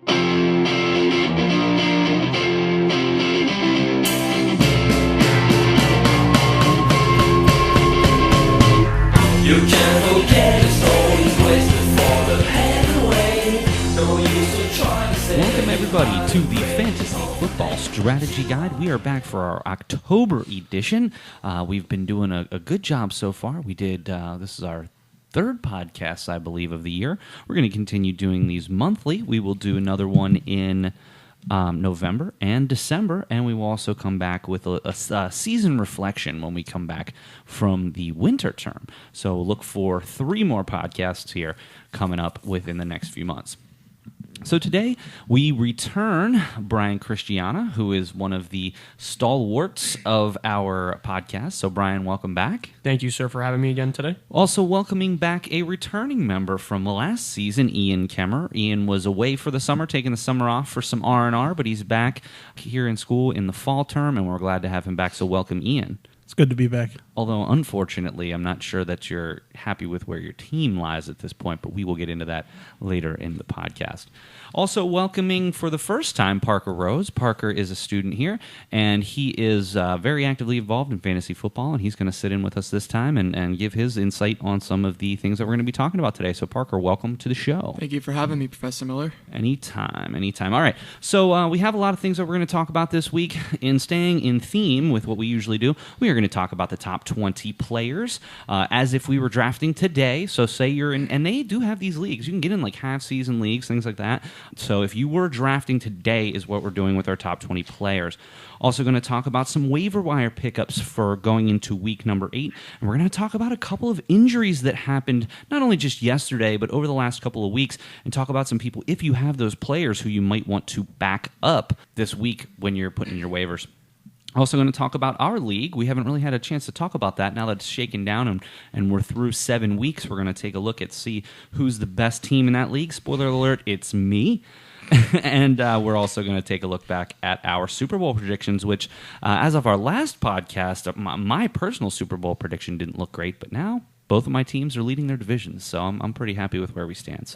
You can't forget the stories wasted for the headway. No use to try to say. Welcome everybody to the Fantasy Football Strategy Guide. We are back for our October edition. We've been doing a good job so far. We did, this is our third podcast, I believe, of the year. We're going to continue doing these monthly. We will do another one in November and December, and we will also come back with a season reflection when we come back from the winter term. So look for 3 more podcasts here coming up within the next few months. So today we return Brian Christiana, who is one of the stalwarts of our podcast. So Brian, welcome back. Thank you, sir, for having me again today. Also welcoming back a returning member from the last season, Ian Kemmerer. Ian was away for the summer, taking the summer off for some R&R, but he's back here in school in the fall term, and we're glad to have him back. So welcome, Ian. It's good to be back. Although, unfortunately, I'm not sure that you're happy with where your team lies at this point, but we will get into that later in the podcast. Also welcoming for the first time Parker Rose. Parker is a student here, and he is very actively involved in fantasy football, and he's going to sit in with us this time and give his insight on some of the things that we're going to be talking about today. So, Parker, welcome to the show. Thank you for having me, Professor Miller. Anytime. All right, so we have a lot of things that we're going to talk about this week. In staying in theme with what we usually do, we are going to talk about the top 20 players as if we were drafting today. So say you're in, and they do have these leagues. You can get in like half-season leagues, things like that. So if you were drafting today is what we're doing with our top 20 players. Also going to talk about some waiver wire pickups for going into week number 8. And we're going to talk about a couple of injuries that happened not only just yesterday, but over the last couple of weeks, and talk about some people, if you have those players who you might want to back up this week when you're putting in your waivers. Also going to talk about our league. We haven't really had a chance to talk about that. Now that it's shaken down and we're through 7 weeks, we're going to take a look at see who's the best team in that league. Spoiler alert, it's me. And we're also going to take a look back at our Super Bowl predictions, which, as of our last podcast, my personal Super Bowl prediction didn't look great, but now both of my teams are leading their divisions, so I'm pretty happy with where we stand.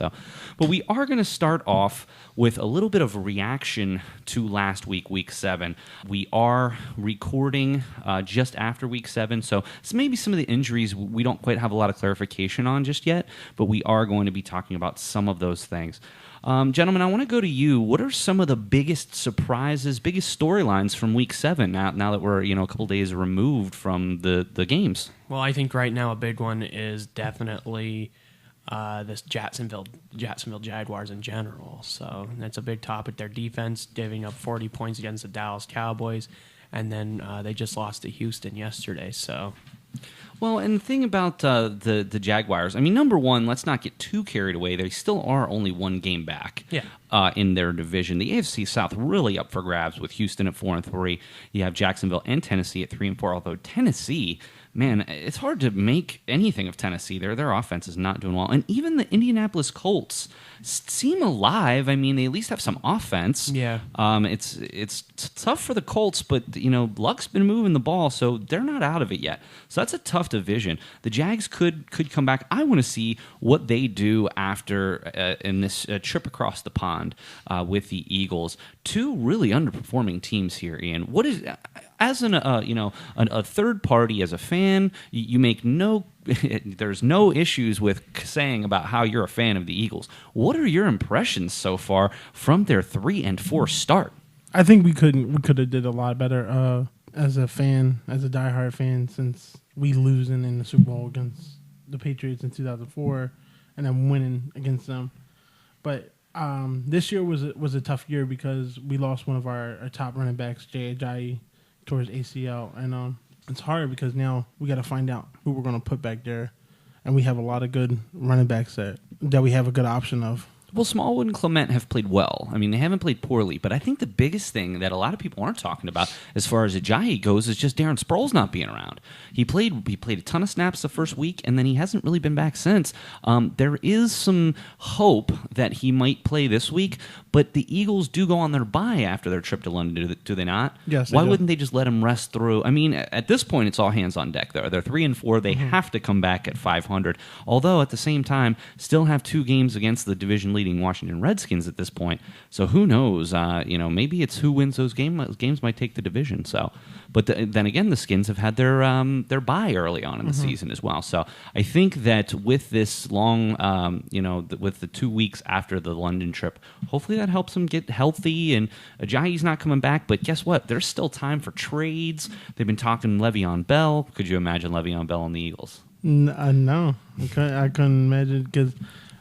But we are going to start off with a little bit of a reaction to last week, Week 7. We are recording just after Week 7, so maybe some of the injuries we don't quite have a lot of clarification on just yet, but we are going to be talking about some of those things. Gentlemen, I want to go to you. What are some of the biggest surprises, biggest storylines from Week 7 now that we're a couple days removed from the games? Well, I think right now a big one is definitely this Jacksonville Jaguars in general. So that's a big topic. Their defense giving up 40 points against the Dallas Cowboys, and then they just lost to Houston yesterday. So. Well, and the thing about the Jaguars, I mean, number one, let's not get too carried away. They still are only 1 game back in their division. The AFC South really up for grabs with Houston at 4-3. You have Jacksonville and Tennessee at 3-4, although Tennessee, man, it's hard to make anything of Tennessee. Their offense is not doing well. And even the Indianapolis Colts seem alive. I mean, they at least have some offense. Yeah. It's tough for the Colts, but Luck's been moving the ball, so they're not out of it yet. So that's a tough division. The Jags could come back. I want to see what they do after in this trip across the pond with the Eagles. 2 really underperforming teams here, Ian. What is as a third party, as a fan, you make no. There's no issues with saying about how you're a fan of the Eagles. What are your impressions so far from their 3-4 start? I think we could have did a lot better as a fan, as a diehard fan, since we losing in the Super Bowl against the Patriots in 2004 and then winning against them. But this year was a tough year because we lost one of our top running backs, Jay Ajayi, towards ACL, and it's hard because now we got to find out who we're going to put back there, and we have a lot of good running backs that we have a good option of. Well, Smallwood and Clement have played well. I mean, they haven't played poorly, but I think the biggest thing that a lot of people aren't talking about as far as Ajayi goes is just Darren Sproles not being around. He played a ton of snaps the first week, and then he hasn't really been back since. There is some hope that he might play this week, but the Eagles do go on their bye after their trip to London, do they not? Yes. Why wouldn't they just let him rest through? I mean, at this point, it's all hands on deck. They're 3-4. They have to come back at 500, although at the same time, still have 2 games against the division leader leading Washington Redskins at this point. So who knows? Maybe it's who wins those games might take the division. So, but then again, the Skins have had their bye early on in the season as well. So I think that with this long, with the 2 weeks after the London trip, hopefully that helps them get healthy. And Ajayi's not coming back, but guess what? There's still time for trades. They've been talking Le'Veon Bell. Could you imagine Le'Veon Bell on the Eagles? No, I couldn't imagine because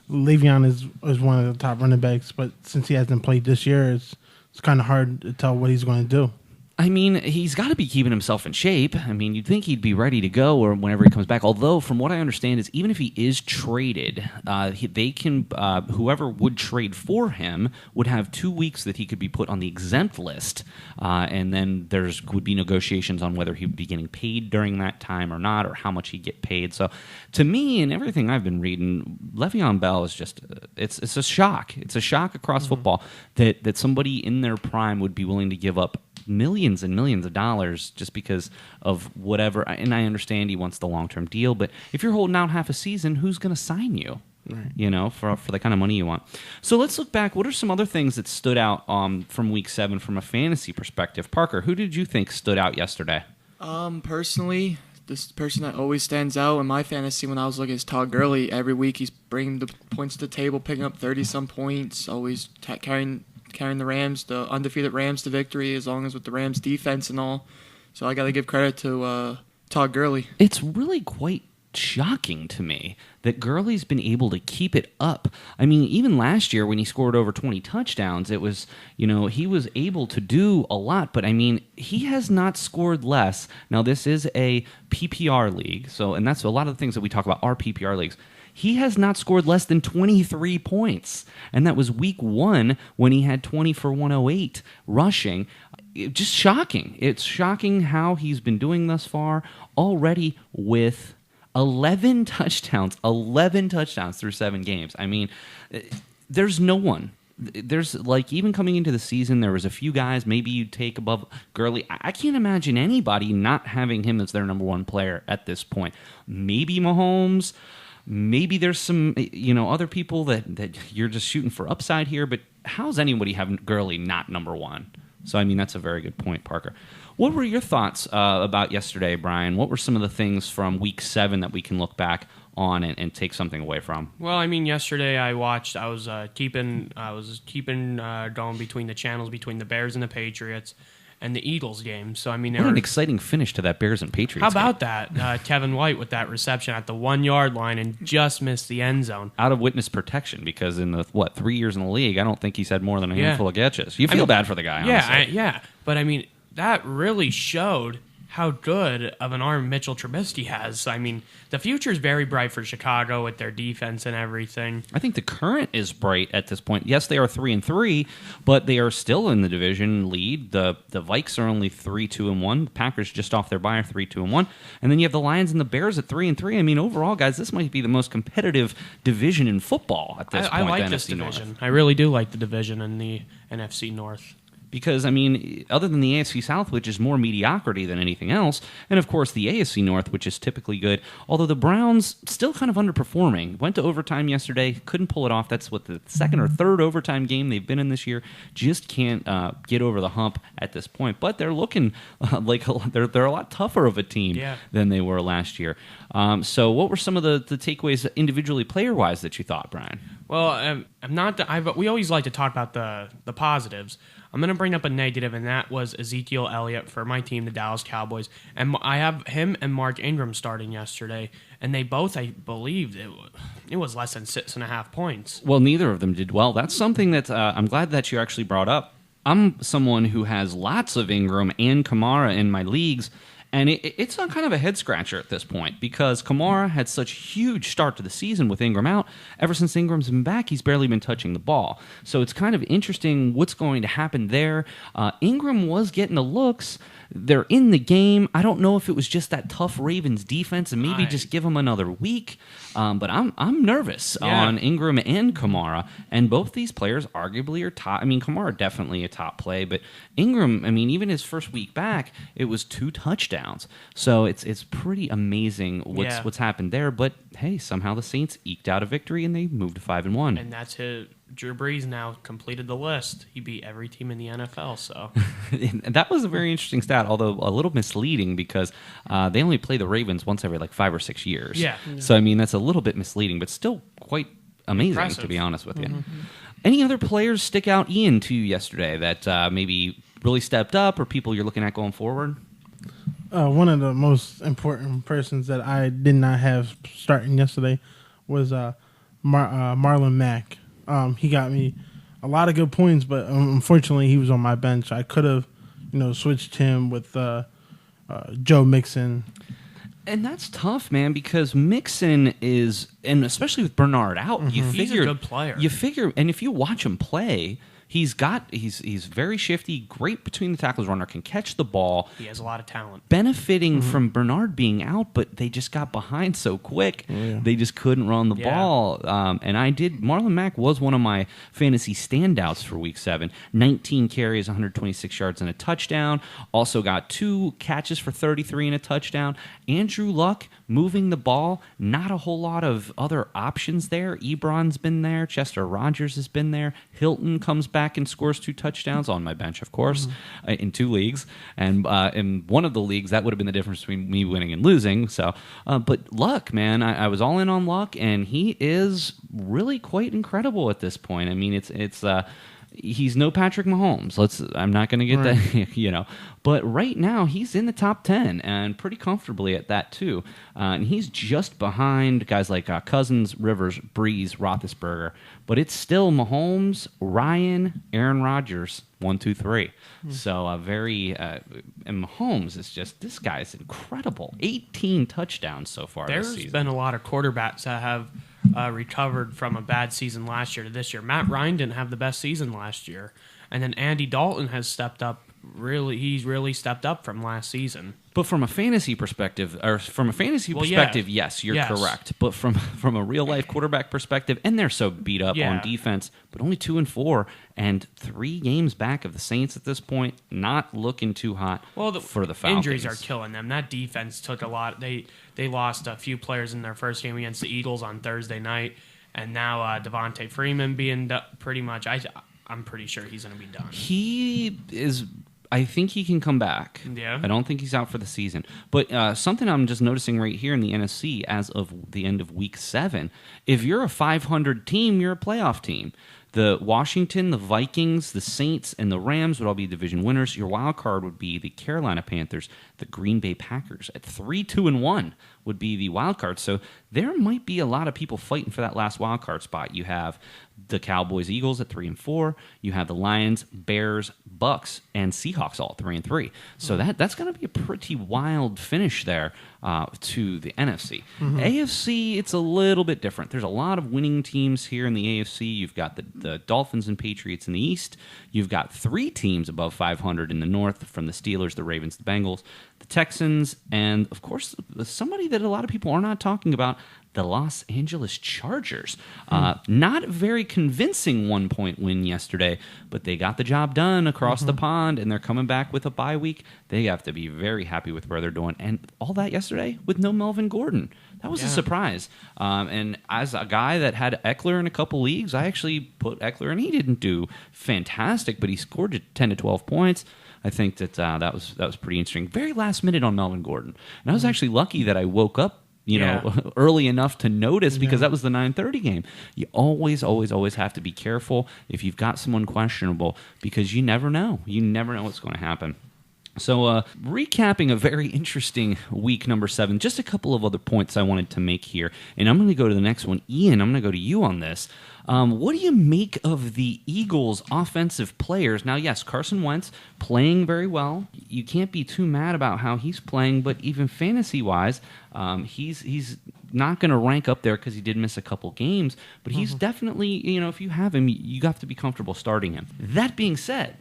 Le'Veon is one of the top running backs, but since he hasn't played this year, it's kind of hard to tell what he's going to do. I mean, he's got to be keeping himself in shape. I mean, you'd think he'd be ready to go or whenever he comes back. Although, from what I understand, is even if he is traded, they can whoever would trade for him would have 2 weeks that he could be put on the exempt list, and then would be negotiations on whether he would be getting paid during that time or not, or how much he'd get paid. So, to me, and everything I've been reading, Le'Veon Bell is just it's a shock. It's a shock across football that somebody in their prime would be willing to give up millions and millions of dollars just because of whatever. And I understand he wants the long-term deal, but if you're holding out half a season, who's going to sign you? Right. For the kind of money you want. So let's look back. What are some other things that stood out from Week 7 from a fantasy perspective? Parker, who did you think stood out yesterday? Personally, this person that always stands out in my fantasy when I was looking is Todd Gurley. Every week he's bringing the points to the table, picking up 30-some points, always carrying the Rams, the undefeated Rams, to victory, as long as with the Rams defense and all. So I got to give credit to Todd Gurley. It's really quite shocking to me that Gurley's been able to keep it up. I mean, even last year when he scored over 20 touchdowns, it was, he was able to do a lot, but I mean, he has not scored less. Now, this is a PPR league, and that's a lot of the things that we talk about are PPR leagues. He has not scored less than 23 points, and that was Week 1 when he had 20 for 108 rushing. Just shocking. It's shocking how he's been doing thus far, already with 11 touchdowns through 7 games. I mean, there's no one. There's even coming into the season, there was a few guys maybe you'd take above Gurley. I can't imagine anybody not having him as their number one player at this point. Maybe Mahomes. Maybe there's some, other people that you're just shooting for upside here, but how's anybody having Gurley not number one? So, I mean, that's a very good point, Parker. What were your thoughts about yesterday, Brian? What were some of the things from Week 7 that we can look back on and take something away from? Well, I mean, yesterday I was keeping going between the channels between the Bears and the Patriots and the Eagles game. So, I mean, what an exciting finish to that Bears and Patriots game. How about that? Kevin White with that reception at the 1-yard line and just missed the end zone. Out of witness protection, because in the, 3 years in the league, I don't think he's had more than a handful of catches. You feel bad for the guy, honestly. But, I mean, that really showed how good of an arm Mitchell Trubisky has. I mean, the future is very bright for Chicago with their defense and everything. I think the current is bright at this point. Yes, they are 3-3, but they are still in the division lead. The Vikes are only 3-2-1. The Packers just off their bye are 3-2-1, and then you have the Lions and the Bears at 3-3. I mean, overall, guys, this might be the most competitive division in football at this point. I like this division. North. I really do like the division in the NFC North. Because, I mean, other than the AFC South, which is more mediocrity than anything else, and, of course, the AFC North, which is typically good, although the Browns still kind of underperforming. Went to overtime yesterday, couldn't pull it off. That's what the second or third overtime game they've been in this year. Just can't get over the hump at this point. But they're looking like they're a lot tougher of a team than they were last year. So what were some of the takeaways individually player-wise that you thought, Brian? Well, we always like to talk about the positives. I'm going to bring up a negative, and that was Ezekiel Elliott for my team, the Dallas Cowboys. And I have him and Mark Ingram starting yesterday, and they both, I believe, it was less than 6.5 points. Well, neither of them did well. That's something that I'm glad that you actually brought up. I'm someone who has lots of Ingram and Kemmerer in my leagues, and it's a kind of a head-scratcher at this point because Kemmerer had such a huge start to the season with Ingram out. Ever since Ingram's been back, he's barely been touching the ball. So it's kind of interesting what's going to happen there. Ingram was getting the looks. They're in the game. I don't know if it was just that tough Ravens defense and maybe just give them another week. But I'm nervous on Ingram and Kemmerer. And both these players arguably are top. I mean, Kemmerer definitely a top play. But Ingram, I mean, even his first week back, it was 2 touchdowns. touchdowns. So it's pretty amazing what's happened there. But hey, somehow the Saints eked out a victory and they moved to 5-1. And that's his. Drew Brees now completed the list. He beat every team in the NFL. So that was a very interesting stat, although a little misleading because they only play the Ravens once every 5 or 6 years. Yeah. So I mean that's a little bit misleading, but still quite amazing Impressive. to be honest with you. Any other players stick out, Ian, to you yesterday that maybe really stepped up, or people you're looking at going forward? One of the most important persons that I did not have starting yesterday was Marlon Mack. He got me a lot of good points, but unfortunately he was on my bench. I could have, switched him with Joe Mixon. And that's tough, man, because Mixon is, and especially with Bernard out, you figure He's a good player. You figure, and if you watch him play, he's very shifty, great between the tackles, runner, can catch the ball. He has a lot of talent. Benefiting from Bernard being out, but they just got behind so quick. They just couldn't run the ball. And Marlon Mack was one of my fantasy standouts for Week 7. 19 carries, 126 yards, and a touchdown. Also got 2 catches for 33 and a touchdown. Andrew Luck moving the ball. Not a whole lot of other options there. Ebron's been there. Chester Rogers has been there. Hilton comes back and scores 2 touchdowns on my bench, of course, in 2 leagues. And in one of the leagues, that would have been the difference between me winning and losing. So, but Luck, man, I was all in on Luck, and he is really quite incredible at this point. I mean, it's he's no Patrick Mahomes. I'm not going to get that, But right now, he's in the top 10 and pretty comfortably at that too. And he's just behind guys like Cousins, Rivers, Breeze, Roethlisberger. But it's still Mahomes, Ryan, Aaron Rodgers, 1, 2, 3. So and Mahomes is just, this guy's incredible. 18 touchdowns so far this There's season. been a lot of quarterbacks that have recovered from a bad season last year to this year. Matt Ryan didn't have the best season last year. And then Andy Dalton has stepped up. He's really stepped up from last season. But from a fantasy perspective, yes, you're correct. But from a real life quarterback perspective, and they're so beat up on defense, but only 2-4 and 3 games back of the Saints at this point, not looking too hot for the Falcons. Injuries are killing them. That defense took a lot. They lost a few players in their first game against the Eagles on Thursday night, and now Devontae Freeman being pretty much. I'm pretty sure he's going to be done. He is. I think he can come back. Yeah. I don't think he's out for the season. But something I'm just noticing right here in the NFC as of the end of Week 7, if you're a 500 team, you're a playoff team. The Washington, the Vikings, the Saints, and the Rams would all be division winners. Your wild card would be the Carolina Panthers, the Green Bay Packers. At 3-2-1 would be the wild card. So there might be a lot of people fighting for that last wild card spot. You have the Cowboys, Eagles at 3-4. You have the Lions, Bears, Bucks, and Seahawks all at 3-3. So that's going to be a pretty wild finish there to the NFC. AFC, it's a little bit different. There's a lot of winning teams here in the AFC. You've got the Dolphins and Patriots in the East. You've got 3 teams above 500 in the North, from the Steelers, the Ravens, the Bengals, the Texans, and of course somebody that a lot of people are not talking about, the Los Angeles Chargers. Not a very convincing 1-point win yesterday, but they got the job done across the pond, and they're coming back with a bye week. They have to be very happy with where they're doing. And all that yesterday with no Melvin Gordon. That was a surprise. And as a guy that had Eckler in a couple leagues, I actually put Eckler, and he didn't do fantastic, but he scored 10 to 12 points. I think that that was pretty interesting. Very last minute on Melvin Gordon. And I was actually lucky that I woke up early enough to notice, because that was the 9:30 game. You always have to be careful if you've got someone questionable, because you never know. You never know what's going to happen. So recapping a very interesting week number 7, just a couple of other points I wanted to make here. And I'm going to go to the next one. Ian, I'm going to go to you on this. What do you make of the Eagles' offensive players? Now, yes, Carson Wentz playing very well. You can't be too mad about how he's playing, but even fantasy-wise, he's not going to rank up there because he did miss a couple games, but he's definitely, if you have him, you have to be comfortable starting him. That being said,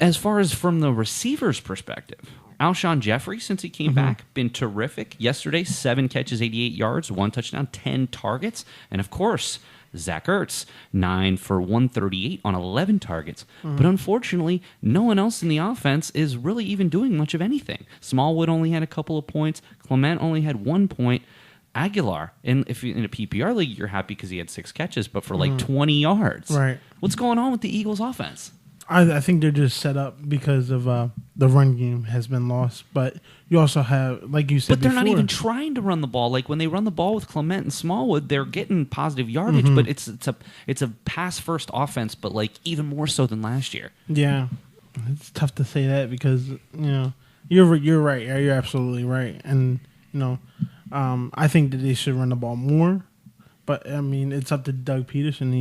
as far as from the receiver's perspective, Alshon Jeffrey, since he came back, been terrific. Yesterday, 7 catches, 88 yards, 1 touchdown, 10 targets. And of course, Zach Ertz, 9 for 138 on 11 targets. But unfortunately, no one else in the offense is really even doing much of anything. Smallwood only had a couple of points. Clement only had 1 point. Aguilar, and if you're in a PPR league, you're happy because he had 6 catches, but for like 20 yards. Right. What's going on with the Eagles' offense? I think they're just set up because of the run game has been lost. But you also have, like you said But they're before, not even trying to run the ball. Like when they run the ball with Clement and Smallwood, they're getting positive yardage, but it's a pass-first offense, but like even more so than last year. Yeah, it's tough to say that because you're right. You're absolutely right, and I think that they should run the ball more. But I mean, it's up to Doug Peterson.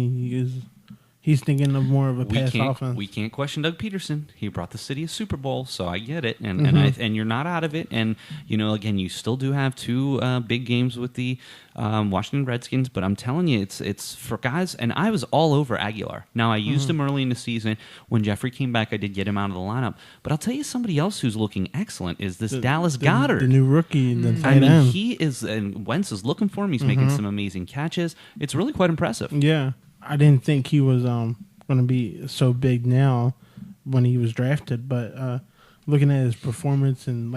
He's thinking of more of a pass offense. We can't question Doug Peterson. He brought the city a Super Bowl, so I get it, and you're not out of it. And again, you still do have 2 big games with the Washington Redskins. But I'm telling you, it's for guys. And I was all over Aguilar. Now I used him early in the season when Jeffrey came back. I did get him out of the lineup. But I'll tell you, somebody else who's looking excellent is this Dallas Goedert, the new rookie. The I tight mean, end. he is, and Wentz is looking for him. He's making some amazing catches. It's really quite impressive. Yeah. I didn't think he was going to be so big now when he was drafted, but looking at his performance in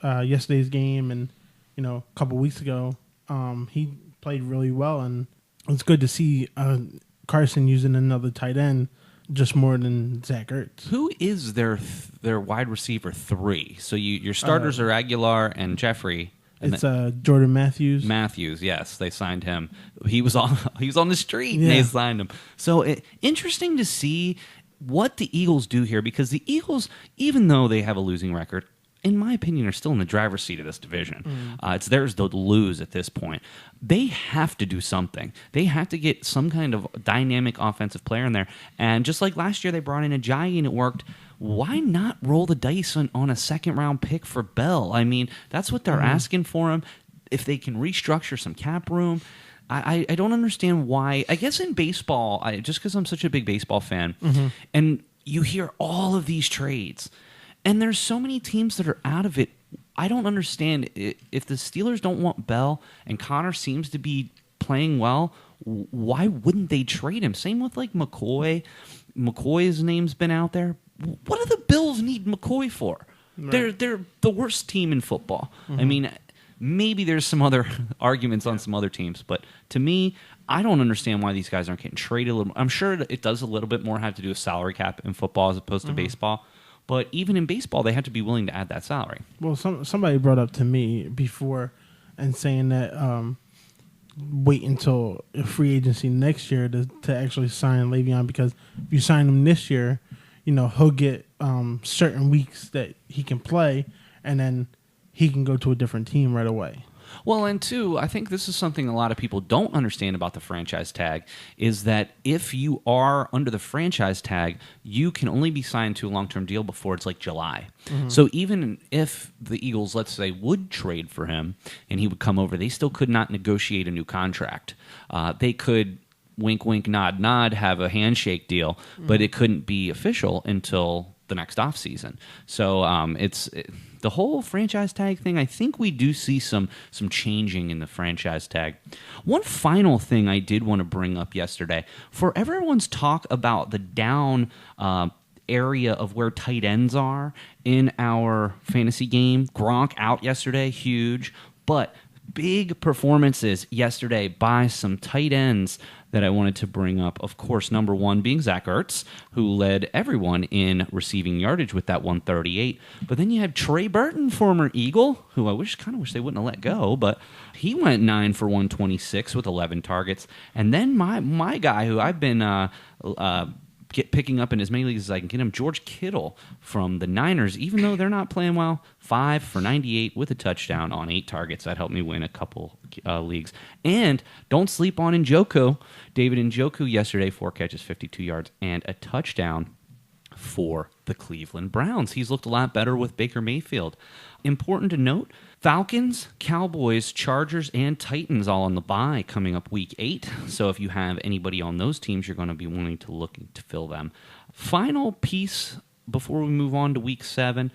yesterday's game and a couple weeks ago, he played really well, and it's good to see Carson using another tight end just more than Zach Ertz. Who is their wide receiver 3? So your starters are Aguilar and Jeffrey. It's Jordan Matthews. Matthews, yes, they signed him. He was on the street, and Yeah. they signed him. So interesting to see what the Eagles do here, because the Eagles, even though they have a losing record, in my opinion, are still in the driver's seat of this division. It's theirs to lose at this point. They have to do something. They have to get some kind of dynamic offensive player in there. And just like last year, they brought in Ajayi and it worked. Why not roll the dice on a second-round pick for Bell? I mean, that's what they're asking for him. If they can restructure some cap room, I don't understand why. I guess in baseball, just because I'm such a big baseball fan, and you hear all of these trades, and there's so many teams that are out of it. I don't understand. If the Steelers don't want Bell and Connor seems to be playing well, why wouldn't they trade him? Same with like McCoy. McCoy's name's been out there. What do the Bills need McCoy for? Right. They're the worst team in football. I mean, maybe there's some other arguments on some other teams, but to me, I don't understand why these guys aren't getting traded. I'm sure it does a little bit more have to do with salary cap in football as opposed to baseball. But even in baseball, they have to be willing to add that salary. Well, somebody brought up to me before and saying that wait until free agency next year to actually sign Le'Veon, because if you sign him this year, he'll get certain weeks that he can play, and then he can go to a different team right away. Well, and two, I think this is something a lot of people don't understand about the franchise tag, is that if you are under the franchise tag, you can only be signed to a long-term deal before it's like July. So even if the Eagles, let's say, would trade for him and he would come over, they still could not negotiate a new contract. They could, wink, wink, nod, nod, have a handshake deal, but it couldn't be official until the next offseason. So the whole franchise tag thing, I think we do see some changing in the franchise tag. One final thing I did want to bring up yesterday, for everyone's talk about the down area of where tight ends are in our fantasy game. Gronk out yesterday, huge, but big performances yesterday by some tight ends that I wanted to bring up. Of course, number one being Zach Ertz, who led everyone in receiving yardage with that 138. But then you have Trey Burton, former Eagle, who I kind of wish they wouldn't have let go, but he went 9 for 126 with 11 targets. And then my guy, who I've been picking up in as many leagues as I can get him, George Kittle from the Niners, even though they're not playing well, 5 for 98 with a touchdown on 8 targets. That helped me win a couple leagues. And don't sleep on Njoku. David Njoku yesterday, 4 catches, 52 yards, and a touchdown for the Cleveland Browns. He's looked a lot better with Baker Mayfield. Important to note, Falcons, Cowboys, Chargers, and Titans all on the bye coming up week 8. So if you have anybody on those teams, you're going to be wanting to look to fill them. Final piece before we move on to week 7,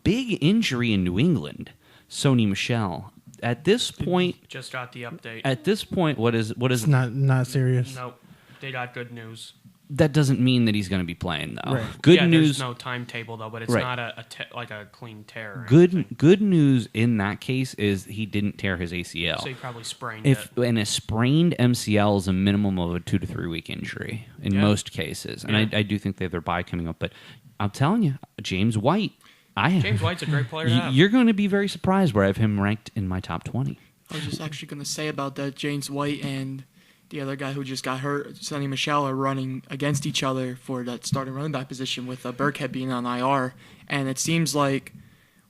big injury in New England. Sony Michel. at this point, Just got the update. at this point, what is It's not serious. Nope. They got good news. that doesn't mean that he's going to be playing though. Right. Good yeah, news. There's no timetable though, but it's Right. not like a clean tear. Or anything. Good news in that case is he didn't tear his ACL. So he probably sprained If it. and a sprained MCL is a minimum of a 2 to 3 week injury in Yeah. most cases, and Yeah. I do think they have their bye coming up. But I'm telling you, James White, James White's a great player to have. you're going to be very surprised where I have him ranked in my top 20. I was just actually going to say about that, James White and the other guy who just got hurt, Sonny Michel, are running against each other for that starting running back position with Burkhead being on IR. And it seems like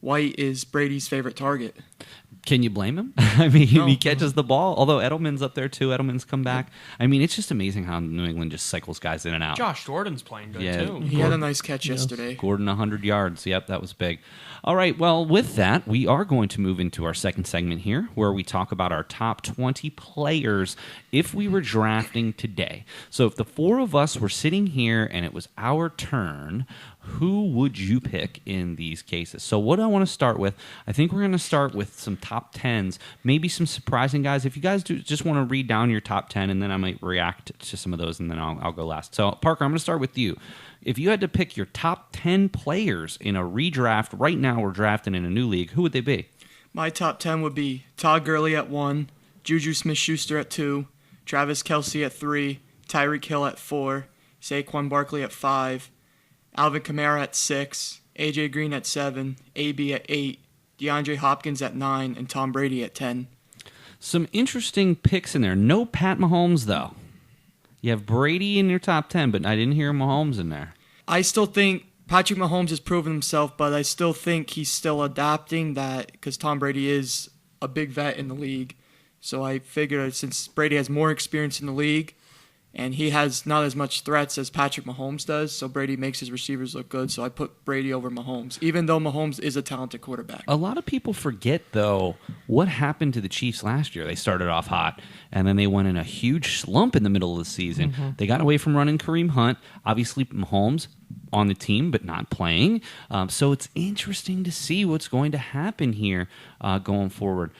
White is Brady's favorite target. Can you blame him? I mean, No. he catches the ball. Although Edelman's up there too. Edelman's come back. I mean, it's just amazing how New England just cycles guys in and out. Josh Jordan's playing good Yeah. too. He had a nice catch yesterday. Gordon 100 yards. Yep, that was big. All right, well, with that, we are going to move into our second segment here where we talk about our top 20 players if we were drafting today. So if the four of us were sitting here and it was our turn, who would you pick in these cases? So what I want to start with, I think we're going to start with some top 10s, maybe some surprising guys. If you guys do just want to read down your top 10, and then I might react to some of those, and then I'll go last. So, Parker, I'm going to start with you. If you had to pick your top 10 players in a redraft, right now we're drafting in a new league, who would they be? My top 10 would be Todd Gurley at 1, Juju Smith-Schuster at 2, Travis Kelce at 3, Tyreek Hill at 4, Saquon Barkley at 5, Alvin Kamara at 6, AJ Green at 7, AB at 8, DeAndre Hopkins at 9, and Tom Brady at 10. Some interesting picks in there. No Pat Mahomes, though. You have Brady in your top 10, but I didn't hear Mahomes in there. I still think Patrick Mahomes has proven himself, but I still think he's still adapting that because Tom Brady is a big vet in the league. So I figured since Brady has more experience in the league and he has not as much threats as Patrick Mahomes does, so Brady makes his receivers look good. So I put Brady over Mahomes, even though Mahomes is a talented quarterback. A lot of people forget, though, what happened to the Chiefs last year. They started off hot, and then they went in a huge slump in the middle of the season. They got away from running Kareem Hunt. Obviously, Mahomes on the team, but not playing. So it's interesting to see what's going to happen here going forward.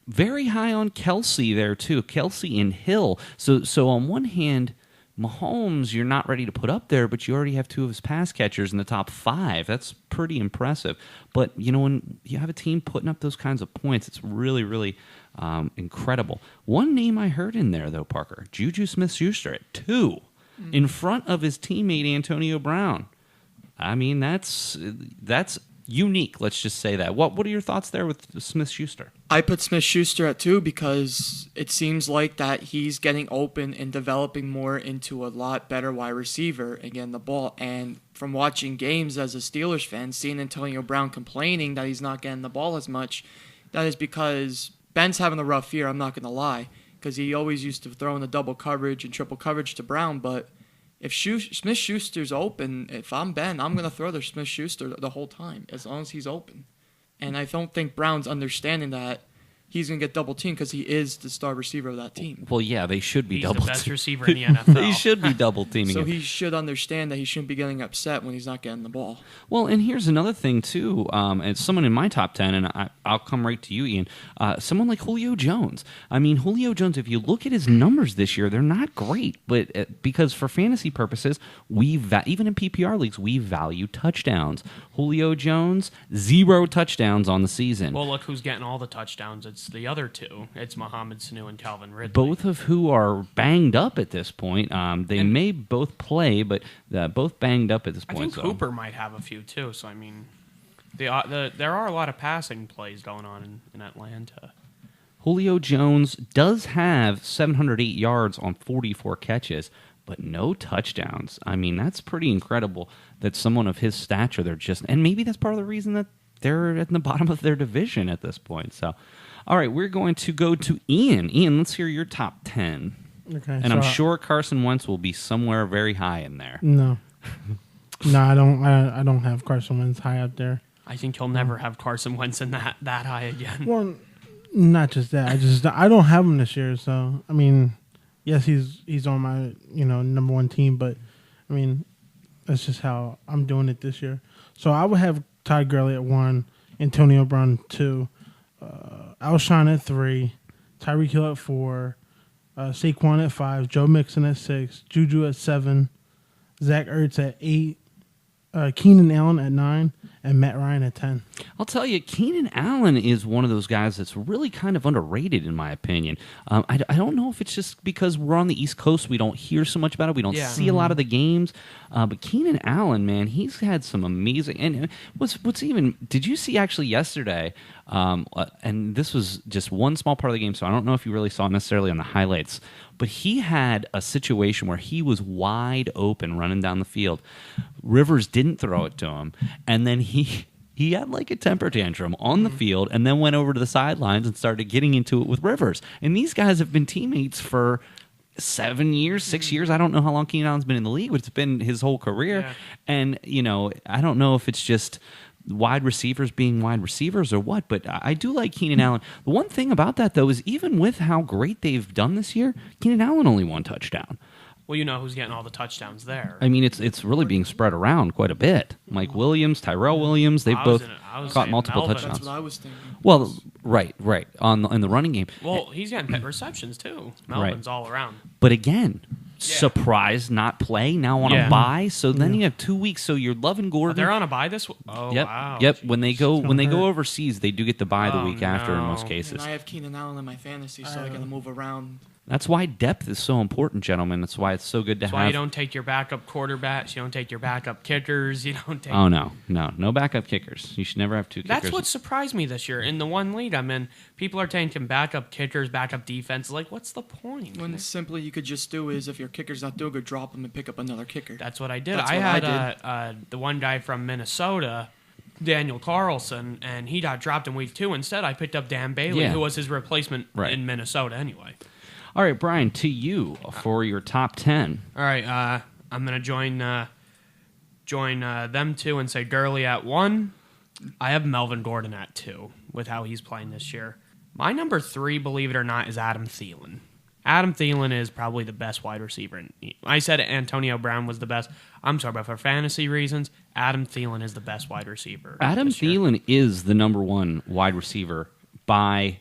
Very high on Kelce there, too. Kelce and Hill. So on one hand, Mahomes, you're not ready to put up there, but you already have two of his pass catchers in the top 5. That's pretty impressive. But, you know, when you have a team putting up those kinds of points, it's really, really incredible. One name I heard in there, though, Parker, Juju Smith-Schuster at 2, in front of his teammate Antonio Brown. I mean, that's unique, let's just say that. What are your thoughts there with Smith-Schuster? I put Smith-Schuster at 2 because it seems like that he's getting open and developing more into a lot better wide receiver and getting the ball. And from watching games as a Steelers fan, seeing Antonio Brown complaining that he's not getting the ball as much, that is because Ben's having a rough year, I'm not going to lie, because he always used to throw in the double coverage and triple coverage to Brown. But if Smith-Schuster's open, if I'm Ben, I'm going to throw to Smith-Schuster the whole time, as long as he's open. And I don't think Brown's understanding that he's going to get double teamed because he is the star receiver of that team. Well, yeah, they should be He's double the best teaming. receiver in the NFL. They should be double teaming So him. he should understand that he shouldn't be getting upset when he's not getting the ball. Well, and here's another thing, too. It's someone in my top 10, and I'll come right to you, Ian. Someone like Julio Jones. I mean, Julio Jones, if you look at his numbers this year, they're not great. But because for fantasy purposes, even in PPR leagues, we value touchdowns. Julio Jones, 0 touchdowns on the season. Well, look who's getting all the touchdowns. It's the other two. It's Mohamed Sanu and Calvin Ridley. Both of who are banged up at this point. They may both play, but both banged up at this I point. think Hooper might have a few too. So I mean, there are a lot of passing plays going on in Atlanta. Julio Jones does have 708 yards on 44 catches, but no touchdowns. I mean, that's pretty incredible that someone of his stature, and maybe that's part of the reason that they're at the bottom of their division at this point. So, all right, we're going to go to Ian. Ian, let's hear your top 10. Okay. And I'm sure Carson Wentz will be somewhere very high in there. No. No, I don't. I don't have Carson Wentz high up there. I think he'll never have Carson Wentz in that high again. Well, not just that. I don't have him this year. So I mean, yes, he's on my number 1 team, but I mean, that's just how I'm doing it this year. So I would have Todd Gurley at 1, Antonio Brown 2, Alshon at 3, Tyreek Hill at 4, Saquon at 5, Joe Mixon at 6, Juju at 7, Zach Ertz at 8, Keenan Allen at 9, and Matt Ryan at 10. I'll tell you, Keenan Allen is one of those guys that's really kind of underrated, in my opinion. I don't know if it's just because we're on the East Coast, we don't hear so much about it, we don't see a lot of the games. But Keenan Allen, man, he's had some amazing. And what's even? Did you see actually yesterday? And this was just one small part of the game, so I don't know if you really saw it necessarily on the highlights. But he had a situation where he was wide open running down the field. Rivers didn't throw it to him, and then he had like a temper tantrum on the field and then went over to the sidelines and started getting into it with Rivers. And these guys have been teammates for 7 years, 6 years. I don't know how long Keenan Allen's been in the league, but it's been his whole career. Yeah. And, I don't know if it's just wide receivers being wide receivers or what, but I do like Keenan Allen. The one thing about that, though, is even with how great they've done this year, Keenan Allen only 1 touchdown. Well, you know who's getting all the touchdowns there. I mean, it's really being spread around quite a bit. Mike Williams, Tyrell Williams, they've both caught saying multiple Melvin. touchdowns. That's what I was thinking. Well, right, in the running game. Well, he's getting pet receptions too. Melvin's all around. But again, surprise, not play, now on a bye. So then you have 2 weeks. So you're Lovin Gordon. They're on a bye this week? Oh, yep, wow. Yep. Geez. When they go overseas, they do get the bye the week after in most cases. And I have Keenan Allen in my fantasy, so I got to move around. That's why depth is so important, gentlemen. That's why it's so good to have. That's why you don't take your backup quarterbacks. You don't take your backup kickers. You don't take. Oh no backup kickers. You should never have 2 kickers. That's what surprised me this year. In the one league I'm in, people are taking backup kickers, backup defense. Like, what's the point? When simply you could just do is if your kicker's not doing good, drop him and pick up another kicker. That's what I did. That's I what had the one guy from Minnesota, Daniel Carlson, and he got dropped in week 2. Instead, I picked up Dan Bailey, who was his replacement in Minnesota anyway. All right, Brian, to you for your top 10. All right, I'm going to join them 2 and say Gurley at 1. I have Melvin Gordon at 2 with how he's playing this year. My number 3, believe it or not, is Adam Thielen. Adam Thielen is probably the best wide receiver. I said Antonio Brown was the best. I'm sorry, but for fantasy reasons, Adam Thielen is the best wide receiver. Adam Thielen is the number 1 wide receiver by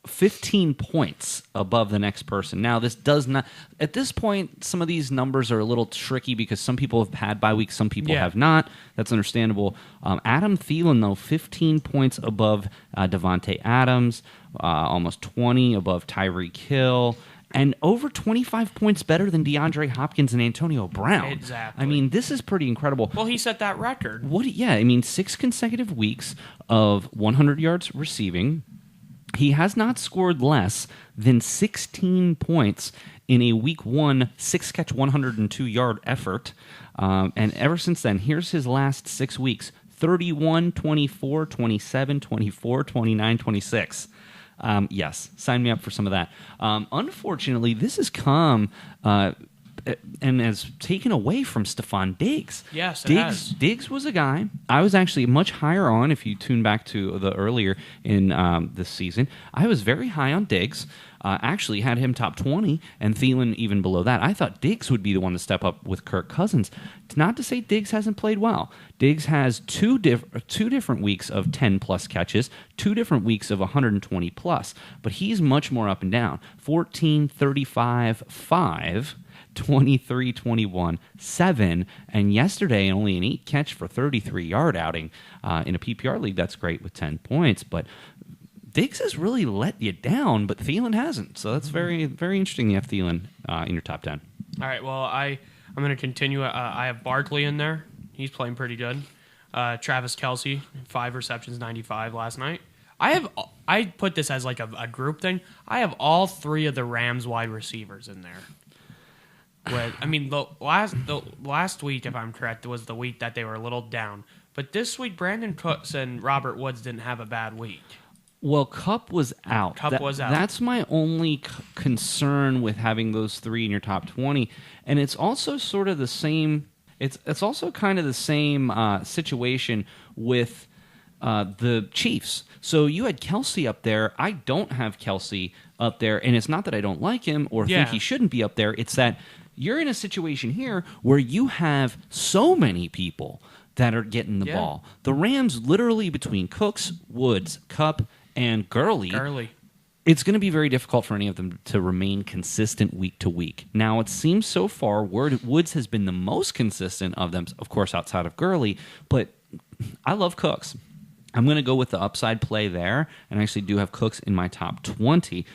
15 points above the next person. Now, this does not... At this point, some of these numbers are a little tricky because some people have had bye weeks, some people have not. That's understandable. Adam Thielen, though, 15 points above Devontae Adams, almost 20 above Tyreek Hill, and over 25 points better than DeAndre Hopkins and Antonio Brown. Exactly. I mean, this is pretty incredible. Well, he set that record. 6 consecutive weeks of 100 yards receiving. He has not scored less than 16 points in a Week 1 6-catch, 102-yard effort. And ever since then, here's his last 6 weeks: 31, 24, 27, 24, 29, 26. Yes, sign me up for some of that. Unfortunately, this has come and has taken away from Stephon Diggs. Yes, it has. Diggs was a guy I was actually much higher on. If you tune back to the earlier in this season, I was very high on Diggs. Actually had him top 20, and Thielen even below that. I thought Diggs would be the one to step up with Kirk Cousins. It's not to say Diggs hasn't played well. Diggs has two different weeks of 10-plus catches, 2 different weeks of 120-plus, but he's much more up and down. 14, 35, 5, 23, 21, 7, and yesterday only an 8-catch for 33-yard outing. In a PPR league, that's great with 10 points, but Diggs has really let you down, but Thielen hasn't. So that's very, very interesting you have Thielen in your top 10. All right, well, I'm going to continue. I have Barkley in there. He's playing pretty good. Travis Kelce, 5 receptions, 95 last night. I put this as like a group thing. I have all 3 of the Rams wide receivers in there. The last week, if I'm correct, was the week that they were a little down. But this week, Brandon Cooks and Robert Woods didn't have a bad week. Well, Kupp was out. Was out. That's my only concern with having those 3 in your top 20. And it's also sort of the same... It's also kind of the same situation with the Chiefs. So you had Kelce up there. I don't have Kelce up there. And it's not that I don't like him or think he shouldn't be up there. It's that you're in a situation here where you have so many people that are getting the ball. The Rams, literally between Cooks, Woods, Kupp, and Gurley. It's going to be very difficult for any of them to remain consistent week to week. Now, it seems so far Woods has been the most consistent of them, of course, outside of Gurley, but I love Cooks. I'm going to go with the upside play there, and I actually do have Cooks in my top 20.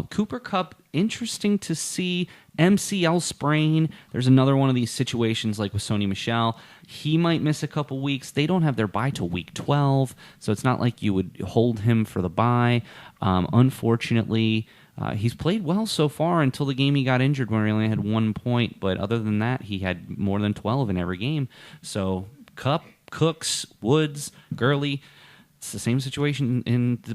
Cooper Kupp, interesting to see. MCL sprain. There's another one of these situations like with Sony Michel. He might miss a couple weeks. They don't have their bye till week 12, so it's not like you would hold him for the bye. Unfortunately, he's played well so far until the game he got injured when he only had 1 point, but other than that, he had more than 12 in every game. So Kupp, Cooks, Woods, Gurley. It's the same situation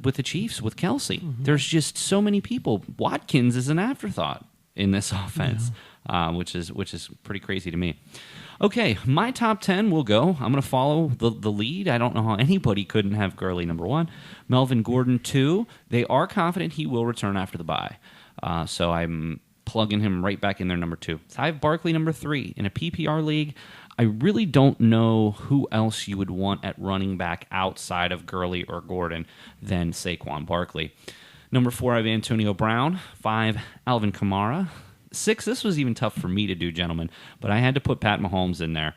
with the Chiefs with Kelsey. Mm-hmm. There's just so many people. Watkins is an afterthought in this offense, which is pretty crazy to me. Okay, my top 10 will go. I'm going to follow the lead. I don't know how anybody couldn't have Gurley number 1. Melvin Gordon 2. They are confident he will return after the bye. So I'm plugging him right back in there number 2. So I have Barkley number 3. In a PPR league, I really don't know who else you would want at running back outside of Gurley or Gordon than Saquon Barkley. Number 4, I have Antonio Brown. 5, Alvin Kamara. 6, this was even tough for me to do, gentlemen, but I had to put Pat Mahomes in there.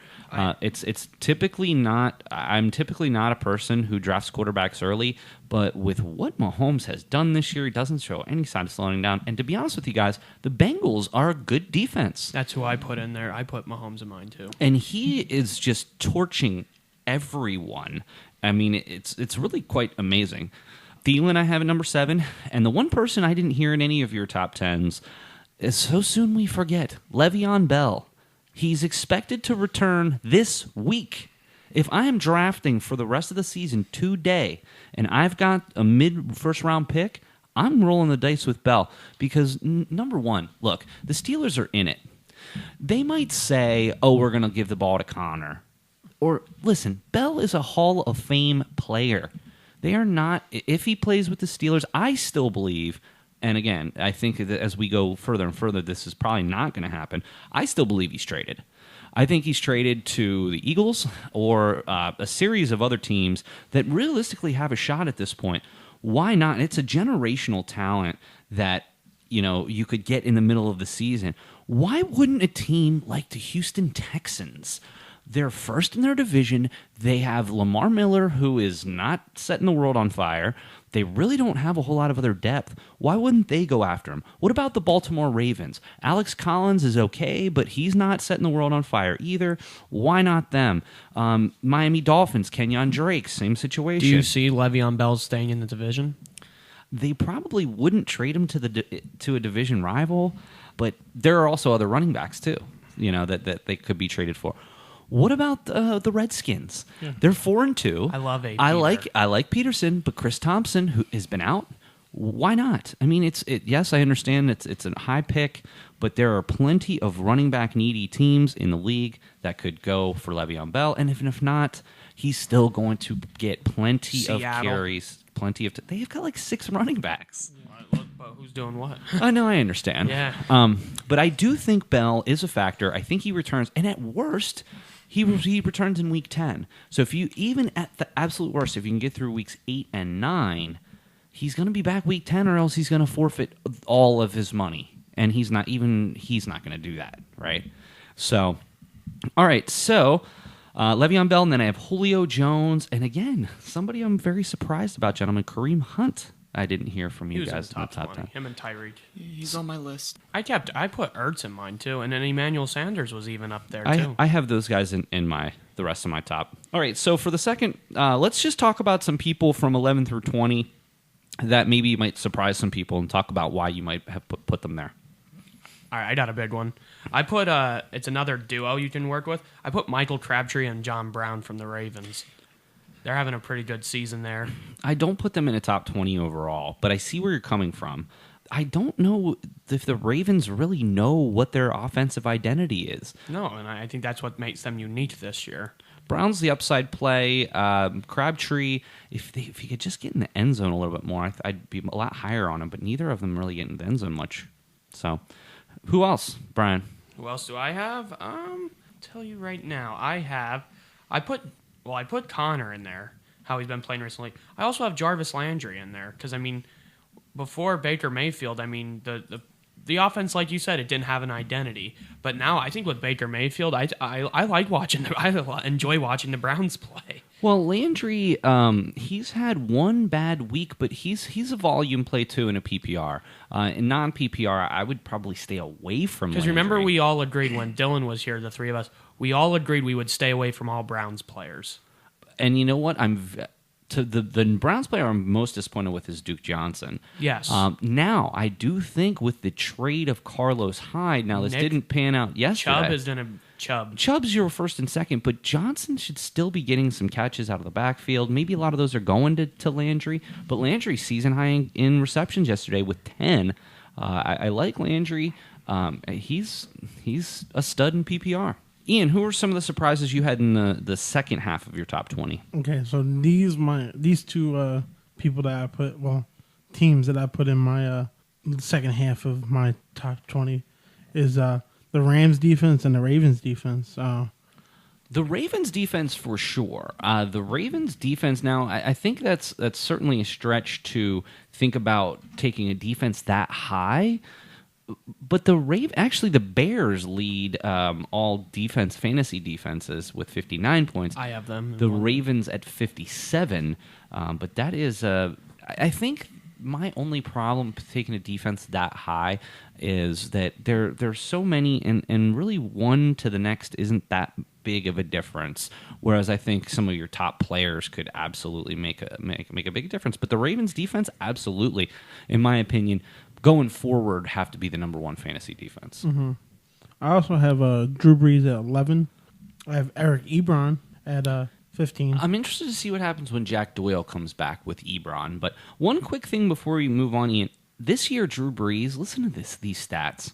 It's typically not. I'm typically not a person who drafts quarterbacks early, but with what Mahomes has done this year, he doesn't show any sign of slowing down. And to be honest with you guys, the Bengals are a good defense. That's who I put in there. I put Mahomes in mine too, and he is just torching everyone. I mean, it's really quite amazing. Thielen I have at number 7, and the one person I didn't hear in any of your top 10s is so soon we forget, Le'Veon Bell. He's expected to return this week. If I am drafting for the rest of the season today, and I've got a mid-first round pick, I'm rolling the dice with Bell because, number 1, look, the Steelers are in it. They might say, oh, we're going to give the ball to Connor. Or, listen, Bell is a Hall of Fame player. They are not, if he plays with the Steelers, I still believe, and again, I think that as we go further and further, this is probably not going to happen. I still believe he's traded. I think he's traded to the Eagles or a series of other teams that realistically have a shot at this point. Why not? It's a generational talent that, you could get in the middle of the season. Why wouldn't a team like the Houston Texans? They're first in their division. They have Lamar Miller, who is not setting the world on fire. They really don't have a whole lot of other depth. Why wouldn't they go after him? What about the Baltimore Ravens? Alex Collins is okay, but he's not setting the world on fire either. Why not them? Miami Dolphins, Kenyon Drake, same situation. Do you see Le'Veon Bell staying in the division? They probably wouldn't trade him to a division rival, but there are also other running backs too, that they could be traded for. What about the Redskins? Yeah. They're 4-2. I love it. I like Peterson, but Chris Thompson, who has been out, why not? I mean, yes, I understand it's a high pick, but there are plenty of running back needy teams in the league that could go for Le'Veon Bell, and if not, he's still going to get plenty of carries, they've got like 6 running backs. But who's doing what? I know, I understand. Yeah. But I do think Bell is a factor. I think he returns, and at worst, he returns in week 10. So if you, even at the absolute worst, if you can get through weeks 8 and 9, he's going to be back week 10, or else he's going to forfeit all of his money, and he's not going to do that, right? So, all right, so Le'Veon Bell, and then I have Julio Jones, and again, somebody I'm very surprised about, gentlemen, Kareem Hunt. I didn't hear from you guys in the top 10. Him and Tyreek. He's on my list. I put Ertz in mine too, and then Emmanuel Sanders was even up there too. I have those guys in the rest of my top. All right, so for the second, let's just talk about some people from 11 through 20 that maybe might surprise some people, and talk about why you might have put them there. All right, I got a big one. I put it's another duo you can work with. I put Michael Crabtree and John Brown from the Ravens. They're having a pretty good season there. I don't put them in a top 20 overall, but I see where you're coming from. I don't know if the Ravens really know what their offensive identity is. No, and I think that's what makes them unique this year. Brown's the upside play. Crabtree, if he could just get in the end zone a little bit more, I'd be a lot higher on him, but neither of them really get in the end zone much. So, who else, Brian? Who else do I have? I'll tell you right now. I put Connor in there, how he's been playing recently. I also have Jarvis Landry in there because, I mean, before Baker Mayfield, I mean, the offense, like you said, it didn't have an identity. But now I think with Baker Mayfield, I like watching I enjoy watching the Browns play. Well, Landry, he's had one bad week, but he's a volume play too in a PPR. In non-PPR, I would probably stay away from Because Landry. remember, we all agreed when Dylan was here, the three of us, we all agreed we would stay away from all Browns players. And you know what? The Browns player I'm most disappointed with is Duke Johnson. Yes. Now, I do think with the trade of Carlos Hyde, now this Nick, didn't pan out yesterday. Chubb is going to Chubb. Chubb's your first and second, but Johnson should still be getting some catches out of the backfield. Maybe a lot of those are going to Landry, but Landry's season high in receptions yesterday with 10. I like Landry. He's a stud in PPR. Ian, who are some of the surprises you had in the second half of your top 20? Okay, so these two people that I put, teams that I put in my second half of my top 20 is the Rams defense and the Ravens defense. The Ravens defense for sure. The Ravens defense now, I think that's certainly a stretch to think about taking a defense that high. But the Bears lead all fantasy defenses with 59 points. I have them. The Ravens at 57. But that is, I think my only problem taking a defense that high is that there's so many, and really one to the next isn't that big of a difference. Whereas I think some of your top players could absolutely make a big difference. But the Ravens defense, absolutely, in my opinion, going forward, have to be the number one fantasy defense. Mm-hmm. I also have Drew Brees at 11. I have Eric Ebron at 15. I'm interested to see what happens when Jack Doyle comes back with Ebron. But one quick thing before we move on, Ian. This year, Drew Brees, listen to these stats.